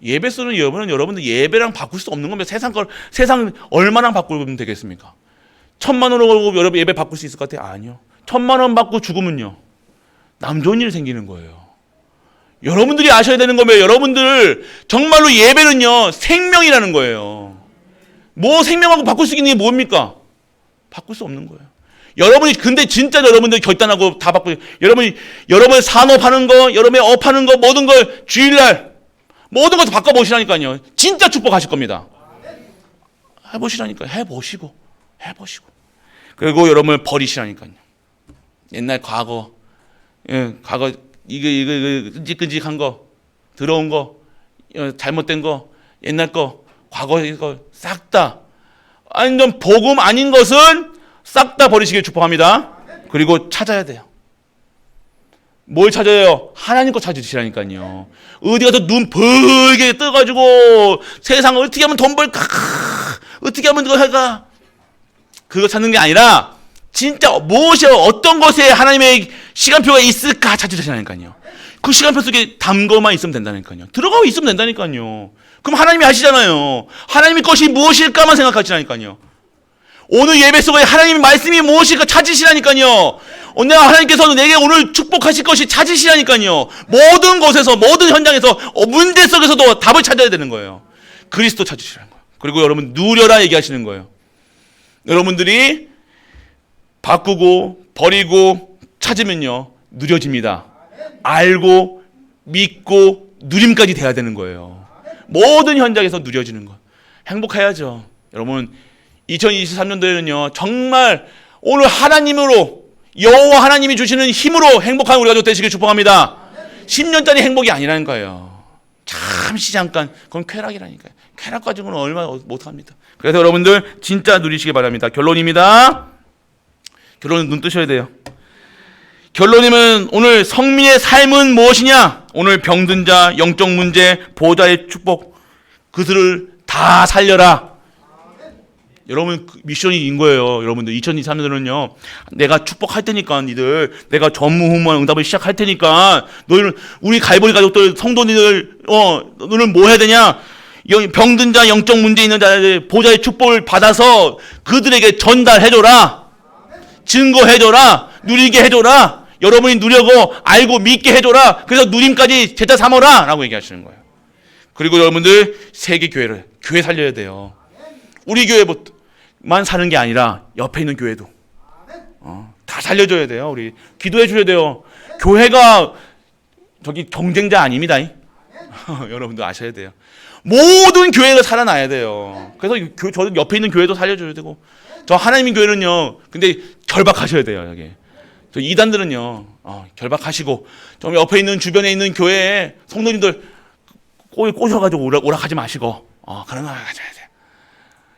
예배 속은 여러분들 예배랑 바꿀 수 없는 겁니다. 세상 얼마나 바꾸면 되겠습니까? 1,000만 원으로 걸고 여러분 예배 바꿀 수 있을 것 같아요? 아니요. 1,000만 원 받고 죽으면요, 남 좋은 일 생기는 거예요. 여러분들이 아셔야 되는 거면 여러분들 정말로 예배는요 생명이라는 거예요. 뭐 생명하고 바꿀 수 있는 게 뭡니까? 바꿀 수 없는 거예요. 여러분이 근데 진짜 여러분들 결단하고 다 바꾸요. 여러분의 산업하는 거, 여러분의 업하는 거, 모든 걸 주일날 모든 것을 바꿔보시라니까요. 진짜 축복하실 겁니다. 해보시라니까요. 해보시고 그리고 여러분을 버리시라니까요. 옛날 과거 이거 끈직끈직한 거, 더러운 거, 잘못된 거, 옛날 거, 과거 이거 싹 다 완전 복음 아닌 것은 싹 다 버리시길 축복합니다. 그리고 찾아야 돼요. 뭘 찾아요? 하나님 거 찾으시라니까요. 어디 가서 눈 벌게 떠가지고 세상 어떻게 하면 돈 벌까, 어떻게 하면 그거 할까, 그거 찾는 게 아니라 진짜 무엇이 어떤 것에 하나님의 시간표가 있을까 찾으시라니까요. 그 시간표 속에 담거만 있으면 된다니까요. 들어가고 있으면 된다니까요. 그럼 하나님이 하시잖아요. 하나님의 것이 무엇일까만 생각하시라니까요. 오늘 예배 속에 하나님의 말씀이 무엇일까 찾으시라니까요. 오늘 하나님께서 내게 오늘 축복하실 것이 찾으시라니까요. 모든 곳에서, 모든 현장에서, 문제 속에서도 답을 찾아야 되는 거예요. 그리스도 찾으시라는 거예요. 그리고 여러분 누려라 얘기하시는 거예요. 여러분들이 바꾸고 버리고 찾으면요 누려집니다. 알고 믿고 누림까지 돼야 되는 거예요. 모든 현장에서 누려지는 거. 행복해야죠. 여러분 2023년도에는요 정말 오늘 하나님으로 여호와 하나님이 주시는 힘으로 행복한 우리가 되시길 축복합니다. 10년짜리 행복이 아니라는 거예요. 잠시 잠깐 그건 쾌락이라니까요. 쾌락 가지고는 얼마 못합니다. 그래서 여러분들 진짜 누리시기 바랍니다. 결론입니다. 결론은 눈 뜨셔야 돼요. 결론이면 오늘 성민의 삶은 무엇이냐? 오늘 병든 자, 영적 문제, 보호자의 축복, 그들을 다 살려라. 여러분 미션인 거예요. 여러분들 2023년도는요 내가 축복할 테니까 니들, 내가 전무후무한 응답을 시작할 테니까 너희는, 우리 갈보리 가족들 성도님들 너는 뭐 해야 되냐? 병든 자, 영적 문제 있는 자들 보호자의 축복을 받아서 그들에게 전달해줘라. 증거해줘라. 누리게 해줘라. 여러분이 누려고 알고 믿게 해줘라. 그래서 누림까지 제자 삼어라 라고 얘기하시는 거예요. 그리고 여러분들 세계교회를, 교회 살려야 돼요. 우리 교회만 사는 게 아니라 옆에 있는 교회도 다 살려줘야 돼요. 우리 기도해 주셔야 돼요. 교회가 저기 경쟁자 아닙니다. 여러분도 아셔야 돼요. 모든 교회가 살아나야 돼요. 그래서 저 옆에 있는 교회도 살려줘야 되고, 저 하나님의 교회는요 근데 결박하셔야 돼요. 여기 저 이단들은요 결박하시고, 저 옆에 있는 주변에 있는 교회에 성도님들 꼬셔가지고 오락하지 마시고 그런 거 가져야 돼요.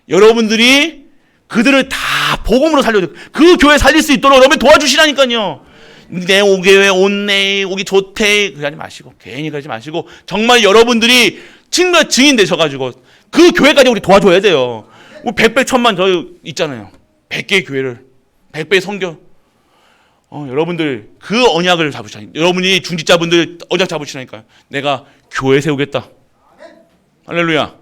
여러분들이 그들을 다 복음으로 살려줘. 그 교회 살릴 수 있도록 여러분 도와주시라니까요. 내 오교회 온네 오기 좋대 그러지 마시고, 괜히 그러지 마시고, 정말 여러분들이 증인 되셔가지고 그 교회까지 우리 도와줘야 돼요. 100배 1000만 저 있잖아요. 100개의 교회를 100배의 성교. 여러분들 그 언약을 잡으시라니까. 여러분이 중직자분들 언약 잡으시라니까요. 내가 교회 세우겠다. 할렐루야.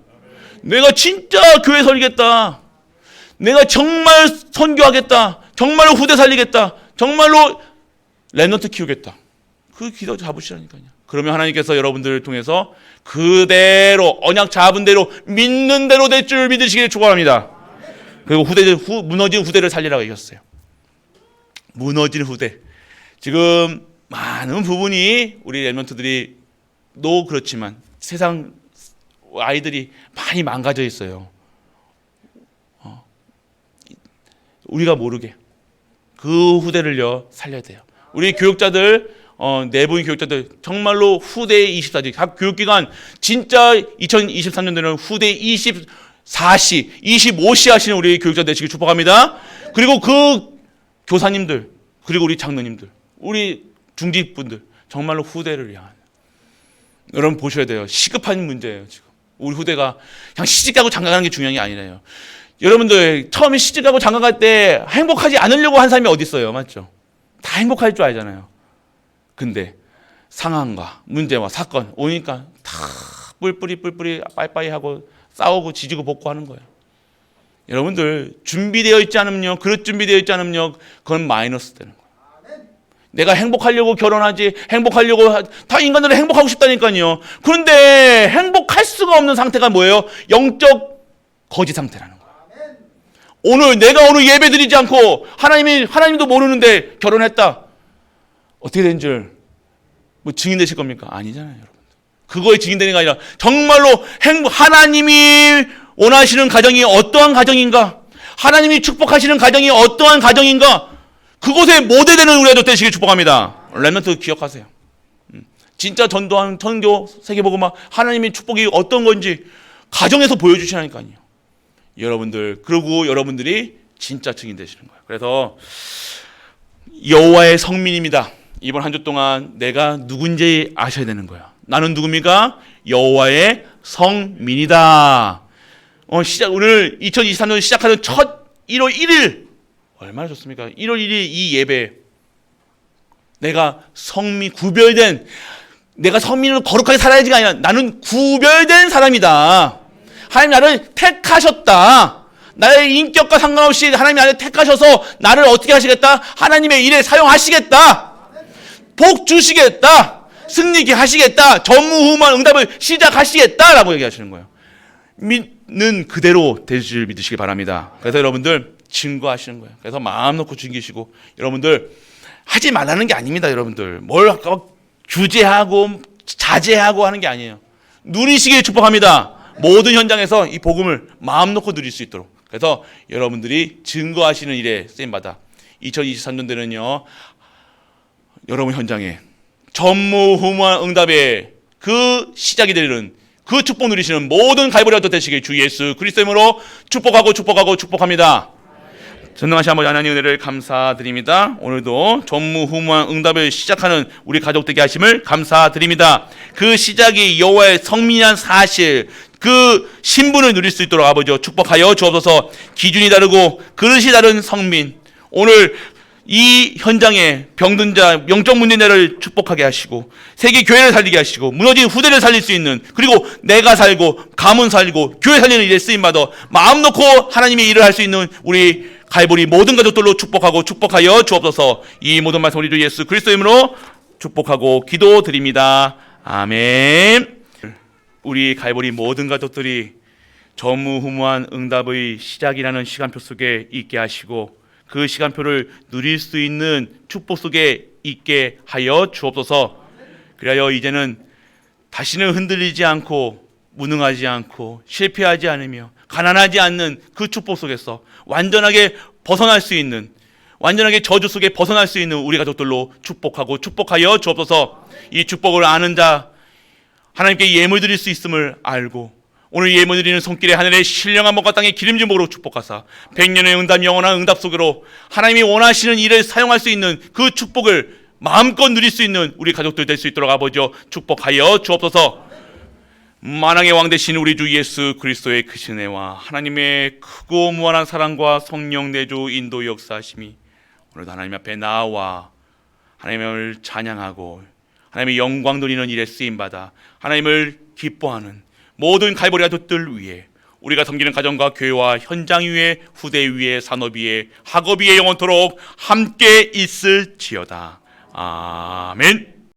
내가 진짜 교회 살리겠다. 내가 정말 선교하겠다. 정말로 후대 살리겠다. 정말로 렘넌트 키우겠다. 그 기도 잡으시라니까요. 그러면 하나님께서 여러분들을 통해서 그대로 언약 잡은 대로 믿는 대로 될 줄 믿으시길 축원합니다. 그리고 무너진 후대를 살리라고 얘기했어요. 무너진 후대. 지금 많은 부분이 우리 렘넌트들이 그렇지만 세상 아이들이 많이 망가져 있어요. 우리가 모르게 그 후대를요 살려야 돼요. 우리 교육자들 내부인 교육자들 정말로 후대 24시 각 교육기관 진짜 2023년도에는 후대 24시 25시 하시는 우리 교육자 되시길 축복합니다. 그리고 그 교사님들 그리고 우리 장로님들 우리 중직분들 정말로 후대를 위한 여러분 보셔야 돼요. 시급한 문제예요. 지금 우리 후대가 그냥 시집가고 장가가는 게 중요한 게 아니라요. 여러분들 처음에 시집가고 장가갈 때 행복하지 않으려고 한 사람이 어디 있어요? 맞죠? 다 행복할 줄 알잖아요. 근데 상황과 문제와 사건 오니까 다 뿔뿔이 빠이빠이 하고 싸우고 지지고 볶고 하는 거예요. 여러분들 준비되어 있지 않으면요, 그릇 준비되어 있지 않으면요, 그건 마이너스 되는 거예요. 내가 행복하려고 결혼하지, 행복하려고 다 인간들은 행복하고 싶다니까요. 그런데 행복할 수가 없는 상태가 뭐예요? 영적 거지 상태라는 거예요. 내가 오늘 예배 드리지 않고 하나님도 모르는데 결혼했다. 어떻게 된 줄 뭐 증인되실 겁니까? 아니잖아요, 여러분. 그거에 증인되는 게 아니라 정말로 하나님이 원하시는 가정이 어떠한 가정인가? 하나님이 축복하시는 가정이 어떠한 가정인가? 그곳에 모델되는 우리 아들 되시길 축복합니다. 렘넌트 기억하세요. 진짜 전도한 선교 세계복음화 하나님의 축복이 어떤 건지 가정에서 보여주시라니까요. 여러분들 그리고 여러분들이 진짜 증인 되시는 거예요. 그래서 여호와의 성민입니다. 이번 한 주 동안 내가 누군지 아셔야 되는 거예요. 나는 누굽니까? 여호와의 성민이다. 오늘 2023년 시작하는 첫 1월 1일 얼마나 좋습니까? 1월 1일 이 예배 내가 구별된 내가 성민으로 거룩하게 살아야지가 아니라 나는 구별된 사람이다. 하나님 나를 택하셨다. 나의 인격과 상관없이 하나님이 나를 택하셔서 나를 어떻게 하시겠다? 하나님의 일에 사용하시겠다. 복 주시겠다. 승리케 하시겠다. 전무후무한 응답을 시작하시겠다라고 얘기하시는 거예요. 믿는 그대로 되실 믿으시기 바랍니다. 그래서 여러분들 증거하시는 거예요. 그래서 마음 놓고 즐기시고 여러분들 하지 말라는 게 아닙니다. 여러분들 뭘 규제하고 자제하고 하는 게 아니에요. 누리시길 축복합니다. 모든 현장에서 이 복음을 마음 놓고 누릴 수 있도록. 그래서 여러분들이 증거하시는 일에 쓰임받아 2023년도에는요 여러분 현장에 전무후무한 응답의 그 시작이 되는 그 축복 누리시는 모든 갈보리 아들 되시길 주 예수 그리스도의 이름으로 축복합니다. 전능하신 아버지 하나님 은혜를 감사드립니다. 오늘도 전무후무한 응답을 시작하는 우리 가족 되게 하심을 감사드립니다. 그 시작이 여호와의 성민이란 사실 그 신분을 누릴 수 있도록 아버지 축복하여 주옵소서. 기준이 다르고 그릇이 다른 성민 오늘 이 현장에 병든 자 영적 문제자를 축복하게 하시고 세계 교회를 살리게 하시고 무너진 후대를 살릴 수 있는 그리고 내가 살고 가문 살리고 교회 살리는 일에 쓰임받아 마음 놓고 하나님의 일을 할 수 있는 우리 갈보리 모든 가족들로 축복하여 주옵소서. 이 모든 말씀 우리 주 예수 그리스도 이름으로 축복하고 기도드립니다. 아멘. 우리 갈보리 모든 가족들이 전무후무한 응답의 시작이라는 시간표 속에 있게 하시고 그 시간표를 누릴 수 있는 축복 속에 있게 하여 주옵소서. 그리하여 이제는 다시는 흔들리지 않고 무능하지 않고 실패하지 않으며 가난하지 않는 그 축복 속에서 완전하게 벗어날 수 있는 완전하게 저주 속에 벗어날 수 있는 우리 가족들로 축복하여 주옵소서. 이 축복을 아는 자 하나님께 예물 드릴 수 있음을 알고 오늘 예물 드리는 손길에 하늘의 신령한 목과 땅의 기름진 목으로 축복하사 100년의 응답 영원한 응답 속으로 하나님이 원하시는 일을 사용할 수 있는 그 축복을 마음껏 누릴 수 있는 우리 가족들 될 수 있도록 아버지 축복하여 주옵소서. 만왕의 왕 되신 우리 주 예수 그리스도의 크신 은혜와 하나님의 크고 무한한 사랑과 성령 내주 인도 역사하심이 오늘도 하나님 앞에 나와 하나님을 찬양하고 하나님의 영광 돌리는 일에 쓰임받아 하나님을 기뻐하는 모든 갈보리 가족들 위해 우리가 섬기는 가정과 교회와 현장 위에 후대 위에 산업 위에 학업 위에 영원토록 함께 있을지어다. 아멘.